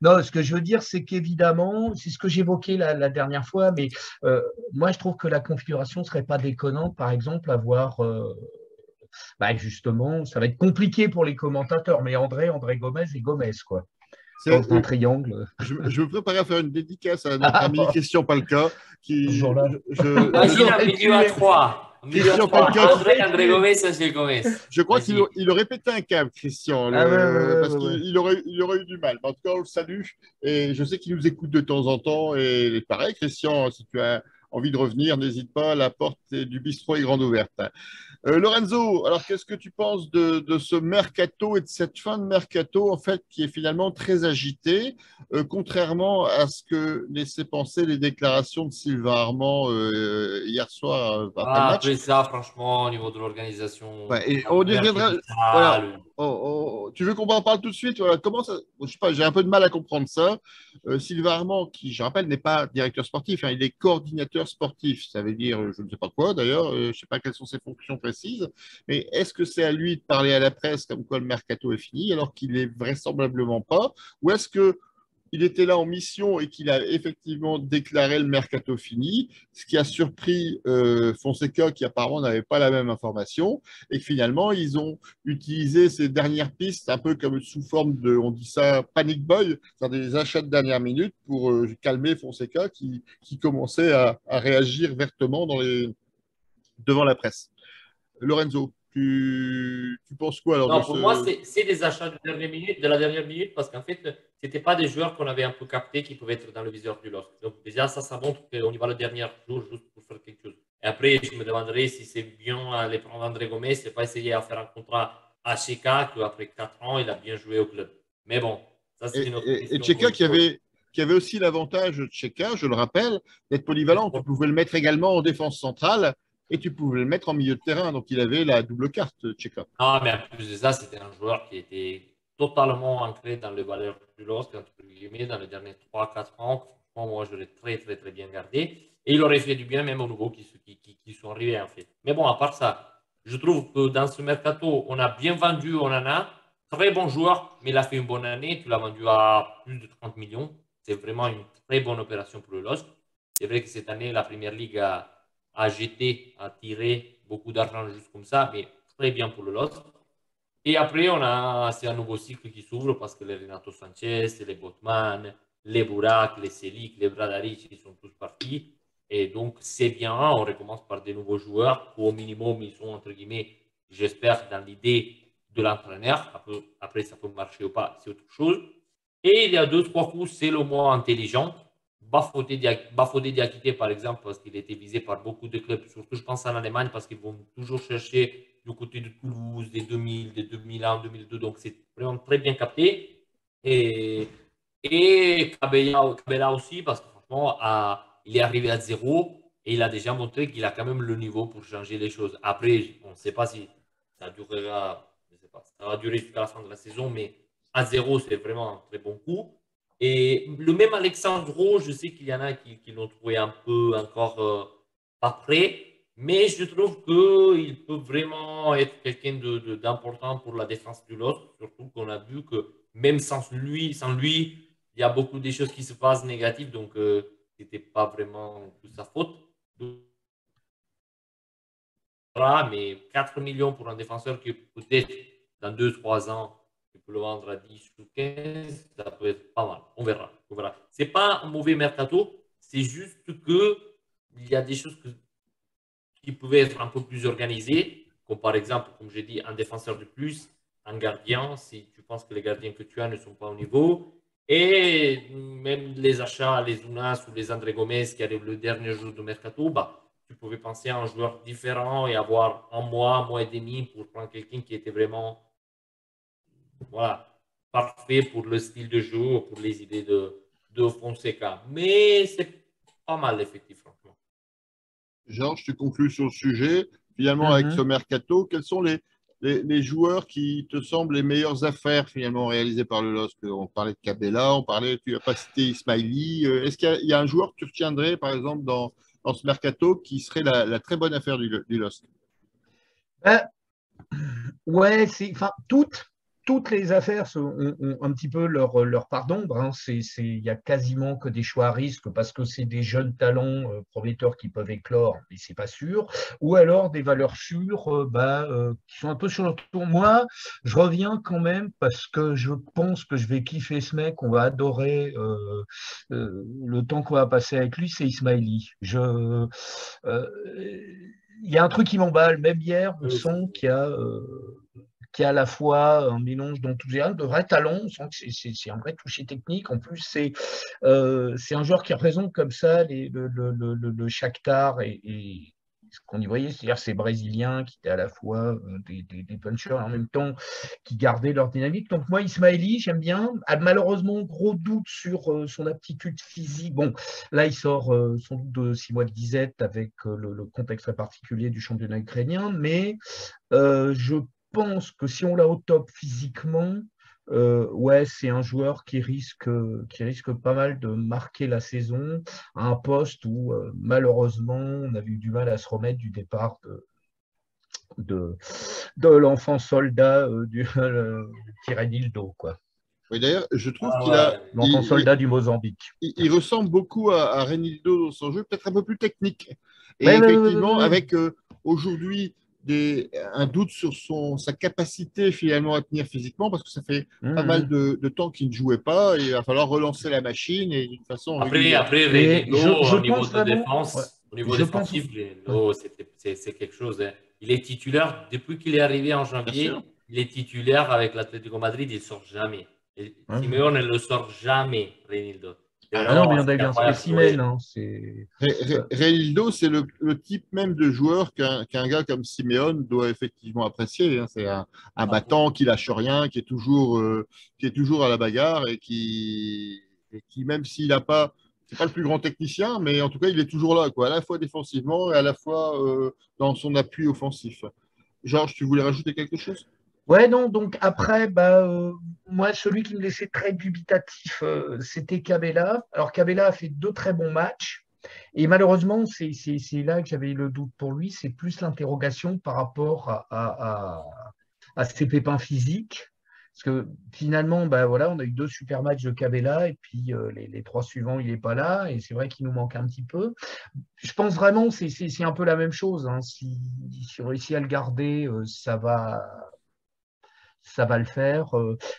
non, ce que je veux dire, c'est qu'évidemment, c'est ce que j'évoquais la dernière fois, mais moi, je trouve que la configuration ne serait pas déconnante, par exemple, avoir. Justement, ça va être compliqué pour les commentateurs, mais André Gomez et Gomez, quoi. Dans un triangle. Je me préparais à faire une dédicace à notre ami Christian Palka. Imagine un milieu à 3. Christian Palka. André Gomez, c'est Gomez. Je crois qu'il aurait pété un câble, Christian, parce qu'il aurait eu du mal. En tout cas, on le salue. Et je sais qu'il nous écoute de temps en temps. Et pareil, Christian, si tu as envie de revenir, n'hésite pas, la porte du bistrot est grande ouverte. Lorenzo, alors qu'est-ce que tu penses de ce mercato et de cette fin de mercato, en fait, qui est finalement très agitée, contrairement à ce que laissaient penser les déclarations de Sylvain Armand hier soir après le match. Après ça, franchement, au niveau de l'organisation, on deviendra. Voilà. Tu veux qu'on en parle tout de suite? Voilà. Comment ça? Je sais pas, j'ai un peu de mal à comprendre ça. Sylvain Armand, qui, je rappelle, n'est pas directeur sportif, il est coordinateur sportif. Ça veut dire, je ne sais pas quoi d'ailleurs, je ne sais pas quelles sont ses fonctions précises, mais est-ce que c'est à lui de parler à la presse comme quoi le mercato est fini, alors qu'il n'est vraisemblablement pas? Ou est-ce que il était là en mission et qu'il a effectivement déclaré le mercato fini, ce qui a surpris Fonseca qui apparemment n'avait pas la même information et que finalement ils ont utilisé ces dernières pistes un peu comme sous forme de, on dit ça, panic buy, c'est-à-dire des achats de dernière minute pour calmer Fonseca qui commençait à réagir vertement devant la presse. Lorenzo, tu penses quoi alors de Non, pour moi, ce... c'est des achats de la dernière minute parce qu'en fait, ce n'était pas des joueurs qu'on avait un peu captés qui pouvaient être dans le viseur du LOSC. Donc, déjà, ça montre qu'on y va le dernier jour juste pour faire quelque chose. Et après, je me demanderais si c'est bien aller prendre André Gomez et pas essayer à faire un contrat à Cheka, qu'après 4 ans, il a bien joué au club. Mais bon, ça, c'est une autre Et question pour Tcheka une fois. qui avait aussi l'avantage, Tcheka, je le rappelle, d'être polyvalent. Tu pouvais le mettre également en défense centrale et tu pouvais le mettre en milieu de terrain. Donc il avait la double carte, Tcheka. Non, mais en plus de ça, c'était un joueur qui était totalement ancré dans les valeurs du LOSC, entre guillemets, dans les derniers 3 4 ans. Franchement, moi, je l'ai très, très, très bien gardé. Et il aurait fait du bien même aux nouveaux qui sont arrivés, en fait. Mais bon, à part ça, je trouve que dans ce mercato, on a bien vendu Onana. Très bon joueur, mais il a fait une bonne année. Tu l'as vendu à plus de 30 millions. C'est vraiment une très bonne opération pour le LOSC. C'est vrai que cette année, la Première Ligue a jeté, a tiré beaucoup d'argent juste comme ça, mais très bien pour le LOSC. Et après, c'est un nouveau cycle qui s'ouvre parce que les Renato Sanchez, les Botman, les Burak, les Selic, les Bradaric, ils sont tous partis. Et donc, c'est bien, on recommence par des nouveaux joueurs où au minimum, ils sont, entre guillemets, j'espère, dans l'idée de l'entraîneur. Après, ça peut marcher ou pas, c'est autre chose. Et il y a 2 3 coups, c'est le moins intelligent. Bafodé Diakité, par exemple, parce qu'il était visé par beaucoup de clubs, surtout je pense en Allemagne, parce qu'ils vont toujours chercher du côté de Toulouse, des 2000, des 2001, 2002, donc c'est vraiment très bien capté. Et, et Cabella aussi, parce que franchement, il est arrivé à 0 et il a déjà montré qu'il a quand même le niveau pour changer les choses. Après, on ne sait pas si ça durera, je sais pas, ça va durer jusqu'à la fin de la saison, mais à 0 c'est vraiment un très bon coup. Et le même Alexandro, je sais qu'il y en a qui l'ont trouvé un peu encore pas prêt, mais je trouve qu'il peut vraiment être quelqu'un d'important pour la défense du LOSC, surtout qu'on a vu que même sans lui, il y a beaucoup de choses qui se passent négatives, donc ce n'était pas vraiment de sa faute. Mais 4 millions pour un défenseur qui peut-être dans 2 3 ans, tu peux le vendre à 10 ou 15, ça peut être pas mal. On verra. On verra. Ce n'est pas un mauvais mercato, c'est juste qu'il y a des choses qui pouvaient être un peu plus organisées, comme par exemple, comme j'ai dit, un défenseur de plus, un gardien, si tu penses que les gardiens que tu as ne sont pas au niveau. Et même les achats, les Unas ou les André Gomez qui arrivent le dernier jour de mercato, bah, tu pouvais penser à un joueur différent et avoir un mois et demi pour prendre quelqu'un qui était vraiment voilà, parfait pour le style de jeu, pour les idées de Fonseca. Mais c'est pas mal, effectivement. Georges, tu conclus sur le sujet. Finalement, avec ce mercato, quels sont les joueurs qui te semblent les meilleures affaires finalement réalisées par le LOSC? On parlait de Cabella, tu n'as pas cité Ismaili. Est-ce qu'il y a un joueur que tu retiendrais, par exemple, dans ce mercato qui serait la très bonne affaire du LOSC? Ouais, enfin, toutes les affaires ont un petit peu leur part d'ombre. Hein. Il y a quasiment que des choix à risque parce que c'est des jeunes talents prometteurs qui peuvent éclore, mais c'est pas sûr. Ou alors des valeurs sûres qui sont un peu sur le tour. Moi, je reviens quand même parce que je pense que je vais kiffer ce mec. On va adorer le temps qu'on va passer avec lui, c'est Ismaili. Il y a un truc qui m'emballe. Même hier, on sent qu'il y a à la fois un mélange d'enthousiasme, de vrai talent. On sent que c'est un vrai toucher technique. En plus, c'est un joueur qui représente comme ça le Shakhtar et ce qu'on y voyait, c'est-à-dire ces Brésiliens qui étaient à la fois des punchers et en même temps qui gardaient leur dynamique. Donc moi, Ismaili, j'aime bien. A malheureusement gros doute sur son aptitude physique. Bon, là, il sort sans doute de 6 mois de disette avec le contexte très particulier du championnat ukrainien, mais je pense que si on l'a au top physiquement, ouais, c'est un joueur qui risque pas mal de marquer la saison à un poste où malheureusement on avait eu du mal à se remettre du départ de l'enfant soldat du Tirredildo, quoi. Oui, d'ailleurs, je trouve Ah qu'il a, ouais. L'enfant soldat du Mozambique. il ressemble beaucoup à Reinildo dans son jeu, peut-être un peu plus technique. Oui, Et oui, oui, oui, effectivement, oui. avec aujourd'hui un doute sur sa capacité finalement à tenir physiquement, parce que ça fait pas mal Mhm. de temps qu'il ne jouait pas, et il va falloir relancer la machine et d'une façon Après, régulière. après Mais Renido, je au pense niveau de vraiment, ouais, défense, au niveau je pense, défensif, ouais. Renido, c'est quelque chose, hein. Il est titulaire, depuis qu'il est arrivé en Bien sûr. janvier, il est titulaire avec l'Atlético Madrid, il ne sort jamais. Et Ouais. Simeone ne le sort jamais, Renido. C'est Ah non, vraiment mais il y un en a eu un incroyable spécimen, joueur. hein, euh, Reinildo, c'est le type même de joueur qu'un gars comme Simeone doit effectivement apprécier, hein. C'est un battant qui lâche rien, qui est toujours à la bagarre et qui même s'il n'a pas, c'est pas le plus grand technicien, mais en tout cas, il est toujours là, quoi, à la fois défensivement et à la fois dans son appui offensif. Georges, tu voulais rajouter quelque chose? Ouais, non, donc après, bah, moi, celui qui me laissait très dubitatif, c'était Cabella. Alors, Cabella a fait deux très bons matchs. Et malheureusement, c'est là que j'avais le doute pour lui. C'est plus l'interrogation par rapport à ses pépins physiques. Parce que finalement, bah, voilà, on a eu deux super matchs de Cabella. Et puis, les trois suivants, il n'est pas là. Et c'est vrai qu'il nous manque un petit peu. Je pense vraiment que c'est un peu la même chose, hein. Si on réussit à le garder, ça va le faire.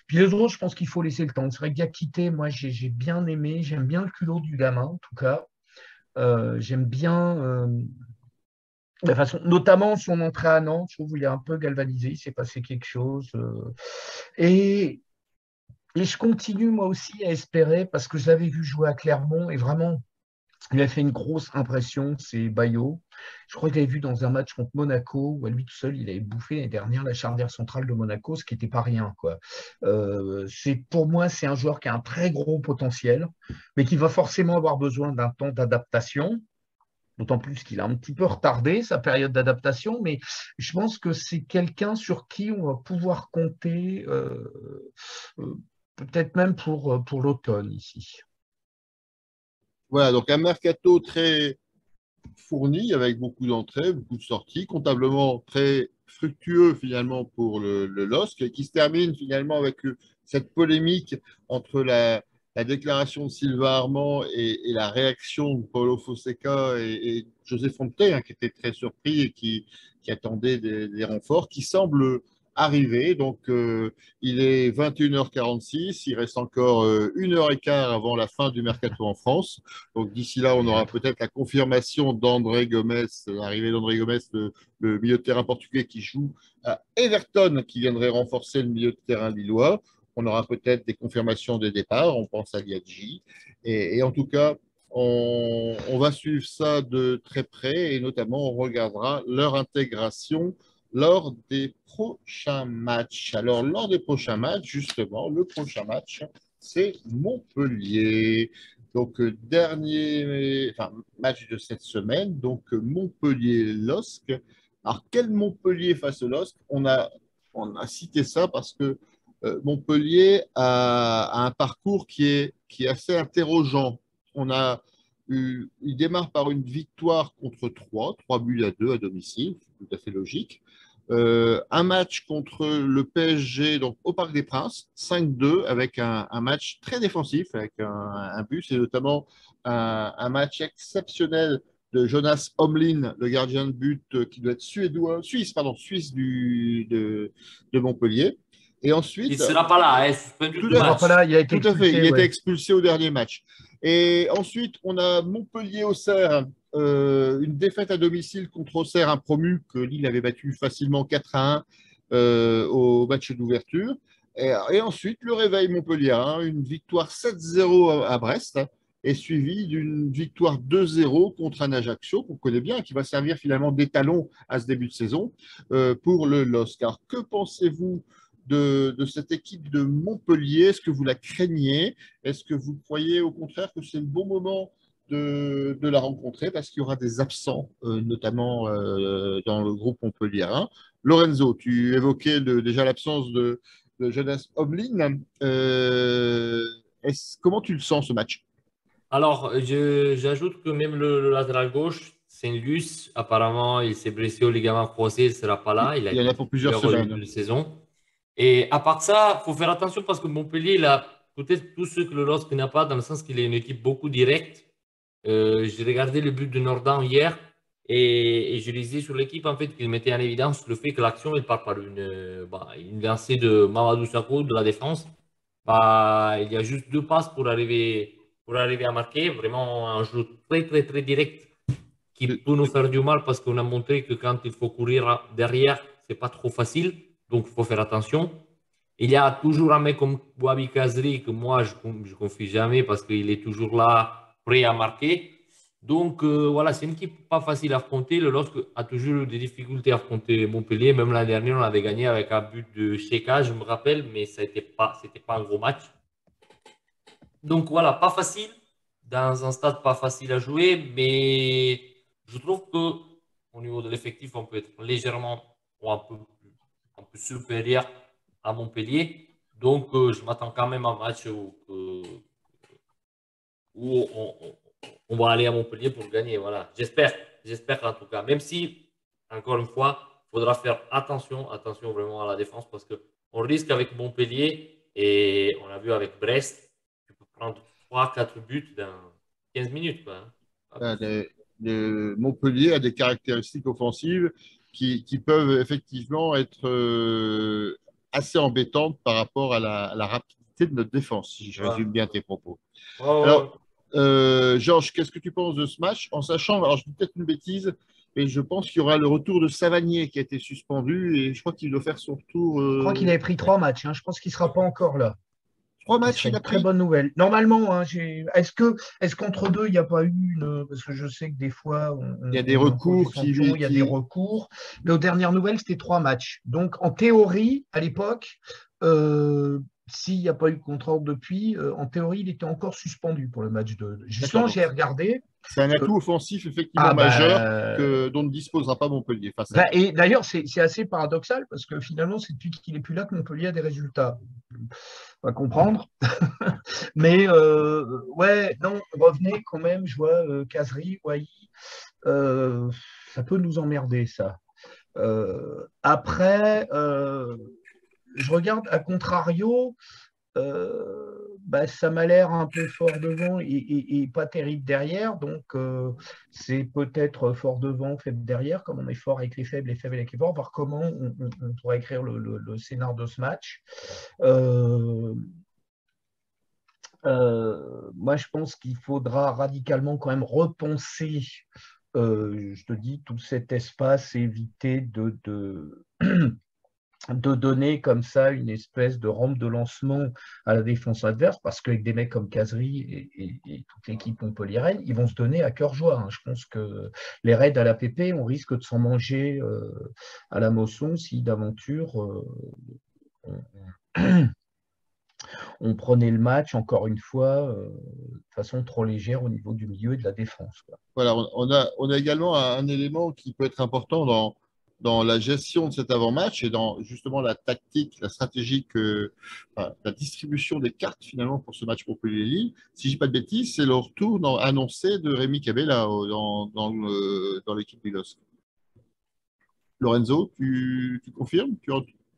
Puis les autres, je pense qu'il faut laisser le temps. C'est vrai que Diakité, moi, j'ai bien aimé. J'aime bien le culot du gamin, en tout cas. J'aime bien la façon, notamment son entrée à Nantes. Je trouve qu'il est un peu galvanisé. Il s'est passé quelque chose. Et, et je continue, moi aussi, à espérer, parce que je l'avais vu jouer à Clermont. Et vraiment, il a fait une grosse impression, c'est Bayo. Je crois que je l'avais vu dans un match contre Monaco, où à lui tout seul, il avait bouffé l'année dernière la charnière centrale de Monaco, ce qui n'était pas rien, quoi. Pour moi, c'est un joueur qui a un très gros potentiel, mais qui va forcément avoir besoin d'un temps d'adaptation. D'autant plus qu'il a un petit peu retardé sa période d'adaptation, mais je pense que c'est quelqu'un sur qui on va pouvoir compter, euh, peut-être même pour l'automne ici. Voilà, donc un mercato très fourni avec beaucoup d'entrées, beaucoup de sorties, comptablement très fructueux finalement pour le LOSC et qui se termine finalement avec cette polémique entre la déclaration de Sylvain Armand et la réaction de Paulo Fonseca et José Fonte, hein, qui était très surpris et qui attendait des renforts, qui semblent arriver. Donc, il est 21h46, il reste encore 1h15 avant la fin du mercato en France. Donc d'ici là, on aura peut-être la confirmation d'André Gomes, l'arrivée d'André Gomes, le milieu de terrain portugais qui joue à Everton, qui viendrait renforcer le milieu de terrain lillois. On aura peut-être des confirmations de départ, on pense à Liadji. Et en tout cas, on va suivre ça de très près et notamment on regardera leur intégration lors des prochains matchs. Alors, lors des prochains matchs, justement, le prochain match, c'est Montpellier. Donc, match de cette semaine, donc Montpellier-LOSC. Alors, quel Montpellier face au LOSC? On a cité ça parce que Montpellier a un parcours qui est assez interrogeant. Il démarre par une victoire contre 3 buts à 2 à domicile, c'est tout à fait logique. Un match contre le PSG donc au Parc des Princes, 5-2, avec un match très défensif, avec un but. C'est notamment un match exceptionnel de Jonas Omlin, le gardien de but qui doit être suisse de Montpellier. Et Il ne ensuite, sera pas là, hein, suspendu tout du Il ne à, sera pas match. là, il a été tout à fait, expulsé, il était ouais. expulsé au dernier match. Et ensuite, on a Montpellier-Auxerre, une défaite à domicile contre Auxerre, un promu que Lille avait battu facilement 4-1 au match d'ouverture. Et ensuite, le réveil Montpellier, hein, une victoire 7-0 à Brest, hein, et suivie d'une victoire 2-0 contre un Ajaccio qu'on connaît bien, qui va servir finalement d'étalon à ce début de saison pour le LOSC. Alors, que pensez-vous de cette équipe de Montpellier? Est-ce que vous la craignez? Est-ce que vous croyez au contraire que c'est le bon moment de la rencontrer parce qu'il y aura des absents, notamment dans le groupe montpelliérain? Lorenzo, tu évoquais déjà l'absence de Jonas Oblin. Comment tu le sens ce match? Alors, j'ajoute que même le latéral gauche, Saint-Luce, apparemment, il s'est blessé au ligament croisé, il ne sera pas là. Il a Il y en été a pour plusieurs titulaire au début semaines. de saison. Et à part ça, il faut faire attention parce que Montpellier, il a peut-être tout ce que le LOSC n'a pas, dans le sens qu'il est une équipe beaucoup directe. J'ai regardé le but de Nordin hier et je lisais sur l'équipe en fait qu'il mettait en évidence le fait que l'action elle part par une lancée de Mamadou Sakho de la défense. Il y a juste 2 passes pour arriver à marquer. Vraiment un jeu très très très direct qui peut nous faire du mal parce qu'on a montré que quand il faut courir derrière, c'est pas trop facile. Donc il faut faire attention. Il y a toujours un mec comme Wabi Kazri que moi je confie jamais parce qu'il est toujours là, prêt à marquer. Donc voilà, c'est une équipe pas facile à affronter. Le LOSC a toujours eu des difficultés à affronter Montpellier. Même l'année dernière, on avait gagné avec un but de Cheka, je me rappelle, mais c'était pas un gros match. Donc voilà, pas facile, dans un stade pas facile à jouer, mais je trouve que au niveau de l'effectif, on peut être légèrement ou un peu supérieur à Montpellier. Donc je m'attends quand même à un match où on va aller à Montpellier pour gagner. Voilà, j'espère en tout cas. Même si, encore une fois, il faudra faire attention vraiment à la défense parce qu'on risque avec Montpellier et on a vu avec Brest, tu peux prendre 3-4 buts dans 15 minutes. Quoi, hein. Montpellier a des caractéristiques offensives qui peuvent effectivement être assez embêtantes par rapport à la rapidité de notre défense, si je résume bien tes propos. Ouais. Alors, Georges, qu'est-ce que tu penses de ce match? En sachant, alors je dis peut-être une bêtise, mais je pense qu'il y aura le retour de Savanier qui a été suspendu et je crois qu'il doit faire son retour. Je crois qu'il avait pris 3 matchs. Hein. Je pense qu'il ne sera pas encore là. 3 matchs, serait il a une très pris. bonne nouvelle. Normalement, hein, est-ce qu'entre deux, il n'y a pas eu une. Parce que je sais que des fois, Il y a des recours qui. Il y a des recours. Mais aux dernières nouvelles, c'était 3 matchs. Donc, en théorie, à l'époque, s'il n'y a pas eu de contrôle depuis, en théorie, il était encore suspendu pour le match de. Justement, j'ai regardé. C'est un atout offensif effectivement majeur dont ne disposera pas Montpellier. Et d'ailleurs, c'est assez paradoxal parce que finalement, c'est depuis qu'il n'est plus là que Montpellier a des résultats. On va comprendre. Mais ouais, non, revenez quand même, je vois Kazri, Wai, ça peut nous emmerder ça. Après, je regarde à contrario, ça m'a l'air un peu fort devant et pas terrible derrière. Donc, c'est peut-être fort devant, faible derrière, comme on est fort avec les faibles avec les forts, voir comment on pourrait écrire le scénar de ce match. Moi, je pense qu'il faudra radicalement quand même repenser, je te dis, tout cet espace, éviter de donner comme ça une espèce de rampe de lancement à la défense adverse, parce qu'avec des mecs comme Kazri et toute l'équipe montpelliéraine, ils vont se donner à cœur joie. Hein. Je pense que les raids à la PP, on risque de s'en manger à la Mosson si d'aventure on prenait le match, encore une fois, de façon trop légère au niveau du milieu et de la défense. Quoi. Voilà, on a également un élément qui peut être important dans la gestion de cet avant-match et dans justement la tactique, la stratégie, la distribution des cartes finalement pour ce match Montpellier-Lille. Si je ne dis pas de bêtises, c'est le retour annoncé de Rémi Cabella dans l'équipe du LOSC. Lorenzo, tu confirmes?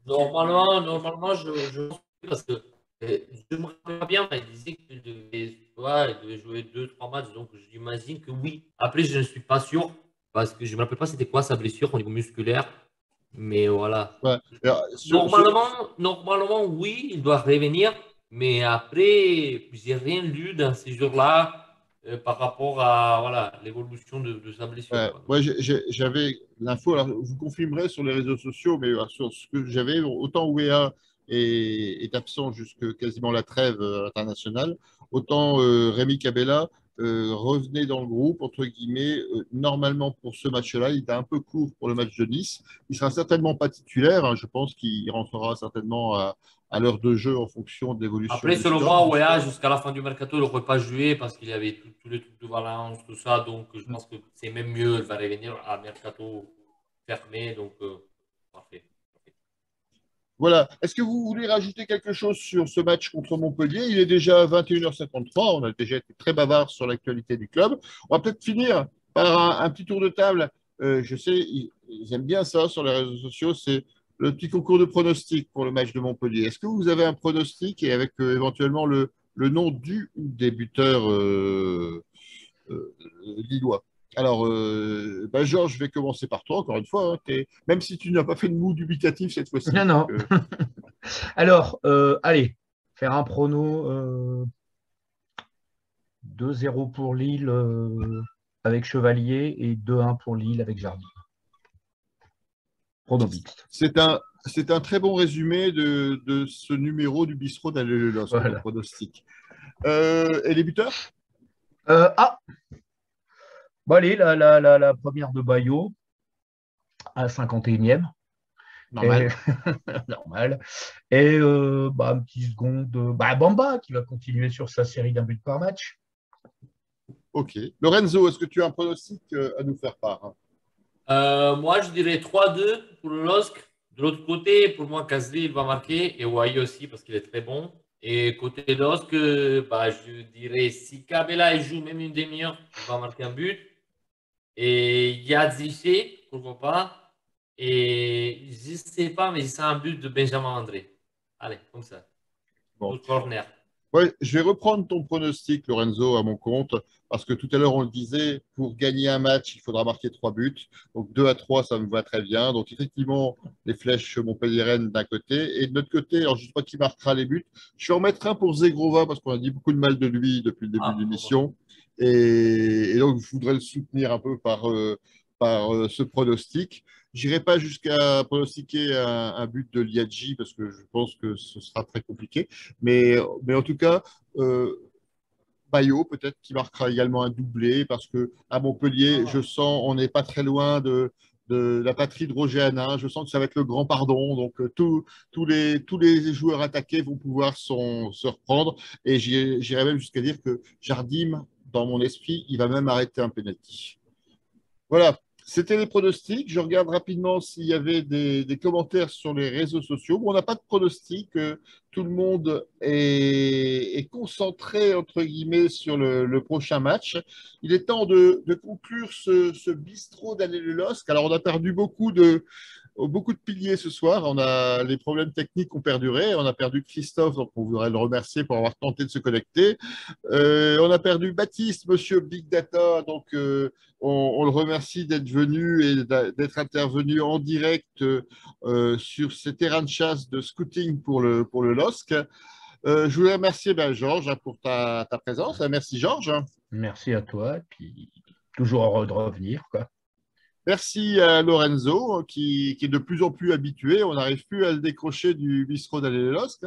Normalement, je parce que je me rappelle bien, il disait qu'il devait jouer 2-3 matchs, donc j'imagine que oui. Après, je ne suis pas sûr, parce que je ne me rappelle pas c'était quoi sa blessure au niveau musculaire, mais voilà. Ouais. Alors, Normalement, oui, il doit revenir, mais après, j'ai rien lu dans ces jours-là par rapport à l'évolution de sa blessure. Ouais, j'avais l'info, alors vous confirmerez sur les réseaux sociaux, mais sur ce que j'avais, autant Ouéa est absent jusqu'à quasiment la trêve internationale, autant Rémi Cabella revenait dans le groupe, entre guillemets, normalement pour ce match-là, il était un peu court pour le match de Nice, il sera certainement pas titulaire, hein, je pense qu'il rentrera certainement à l'heure de jeu en fonction de l'évolution. Après, selon moi, Ouéa, jusqu'à la fin du mercato, il n'aurait pas joué parce qu'il y avait tous les trucs de Valence, tout ça. Donc, je pense que c'est même mieux. Il va revenir à mercato fermé. Donc, parfait. Voilà. Est-ce que vous voulez rajouter quelque chose sur ce match contre Montpellier? Il est déjà 21h53. On a déjà été très bavard sur l'actualité du club. On va peut-être finir par un petit tour de table. Je sais, ils aiment bien ça sur les réseaux sociaux. C'est le petit concours de pronostics pour le match de Montpellier. Est-ce que vous avez un pronostic et avec éventuellement le nom du ou des buteurs lillois? Alors, Georges, je vais commencer par toi, encore une fois, hein. Même si tu n'as pas fait de moue dubitatif cette fois-ci. Non, non. Donc, Alors, allez, faire un prono 2-0 pour Lille avec Chevalier et 2-1 pour Lille avec Jardim. Prono mixte. c'est un très bon résumé de ce numéro du bistrot d'Allé-le-Los, Voilà. le pronostic. Et les buteurs? Bon, allez, la première de Bayo à 51e. Normal. Normal. Et un petit second de Bamba qui va continuer sur sa série d'un but par match. Ok. Lorenzo, est-ce que tu as un pronostic à nous faire part? Moi, je dirais 3-2 pour le LOSC. De l'autre côté, pour moi, Kazri il va marquer et Wai aussi parce qu'il est très bon. Et côté LOSC, je dirais si Kabela il joue même une demi-heure, il va marquer un but. Et Yadziché, pourquoi pas. Et je ne sais pas, mais c'est un but de Benjamin André. Allez, comme ça. Bon. Au corner. Ouais, je vais reprendre ton pronostic, Lorenzo, à mon compte, parce que tout à l'heure, on le disait, pour gagner un match, il faudra marquer 3 buts. Donc 2-3, ça me va très bien. Donc effectivement, les flèches Montpellier-Rennes d'un côté. Et de l'autre côté, alors je ne sais pas qui marquera les buts. Je vais en mettre un pour Zegrova, parce qu'on a dit beaucoup de mal de lui depuis le début de l'émission. Et donc, je voudrais le soutenir un peu par ce pronostic. J'irai pas jusqu'à pronostiquer un but de Liadji, parce que je pense que ce sera très compliqué. Mais en tout cas, Bayo, peut-être qui marquera également un doublé, parce que à Montpellier, je sens, on n'est pas très loin de la patrie de Roger Hanin. Je sens que ça va être le grand pardon. Donc, tous les joueurs attaqués vont pouvoir se reprendre. Et j'irai même jusqu'à dire que Jardim, dans mon esprit, il va même arrêter un penalty. Voilà, c'était les pronostics. Je regarde rapidement s'il y avait des commentaires sur les réseaux sociaux. Bon, on n'a pas de pronostics. Tout le monde est concentré, entre guillemets, sur le prochain match. Il est temps de conclure ce bistrot d'Allé-le-Losc. Alors, on a perdu beaucoup de piliers ce soir. Les problèmes techniques ont perduré. On a perdu Christophe, donc on voudrait le remercier pour avoir tenté de se connecter. On a perdu Baptiste, monsieur Big Data, donc on le remercie d'être venu et d'être intervenu en direct sur ces terrains de chasse de scouting pour le LOSC. Je voulais remercier Georges pour ta présence. Merci Georges. Merci à toi, et puis toujours heureux de revenir, quoi. Merci à Lorenzo qui est de plus en plus habitué. On n'arrive plus à le décrocher du bistrot d'Allé-le-Losc.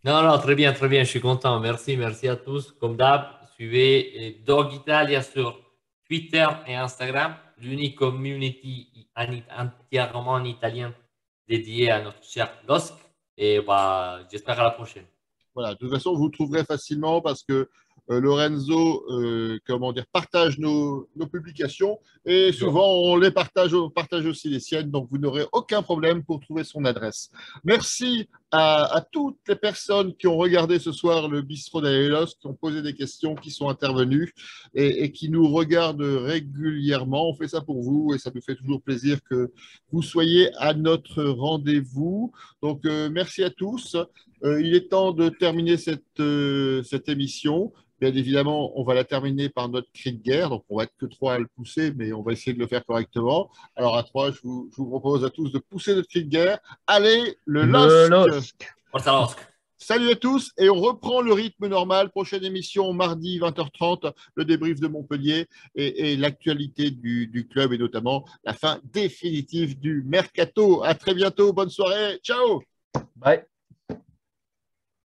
Non, très bien, je suis content. Merci à tous. Comme d'hab, suivez Dog Italia sur Twitter et Instagram, l'unique community entièrement en italien dédiée à notre cher LOSC. Et j'espère à la prochaine. Voilà, de toute façon, vous le trouverez facilement parce que Lorenzo partage nos publications et souvent on partage aussi les siennes, donc vous n'aurez aucun problème pour trouver son adresse. Merci à toutes les personnes qui ont regardé ce soir le bistrot d'Allé-le-Losc, qui ont posé des questions, qui sont intervenues et qui nous regardent régulièrement. On fait ça pour vous et ça nous fait toujours plaisir que vous soyez à notre rendez-vous. Donc merci à tous. Il est temps de terminer cette émission. Bien évidemment, on va la terminer par notre cri de guerre. Donc, on va être que 3 à le pousser, mais on va essayer de le faire correctement. Alors, à 3, je vous propose à tous de pousser notre cri de guerre. Allez, le LOSC! Forza LOSC! Salut à tous et on reprend le rythme normal. Prochaine émission, mardi 20h30, le débrief de Montpellier et l'actualité du club et notamment la fin définitive du mercato. À très bientôt. Bonne soirée. Ciao! Bye.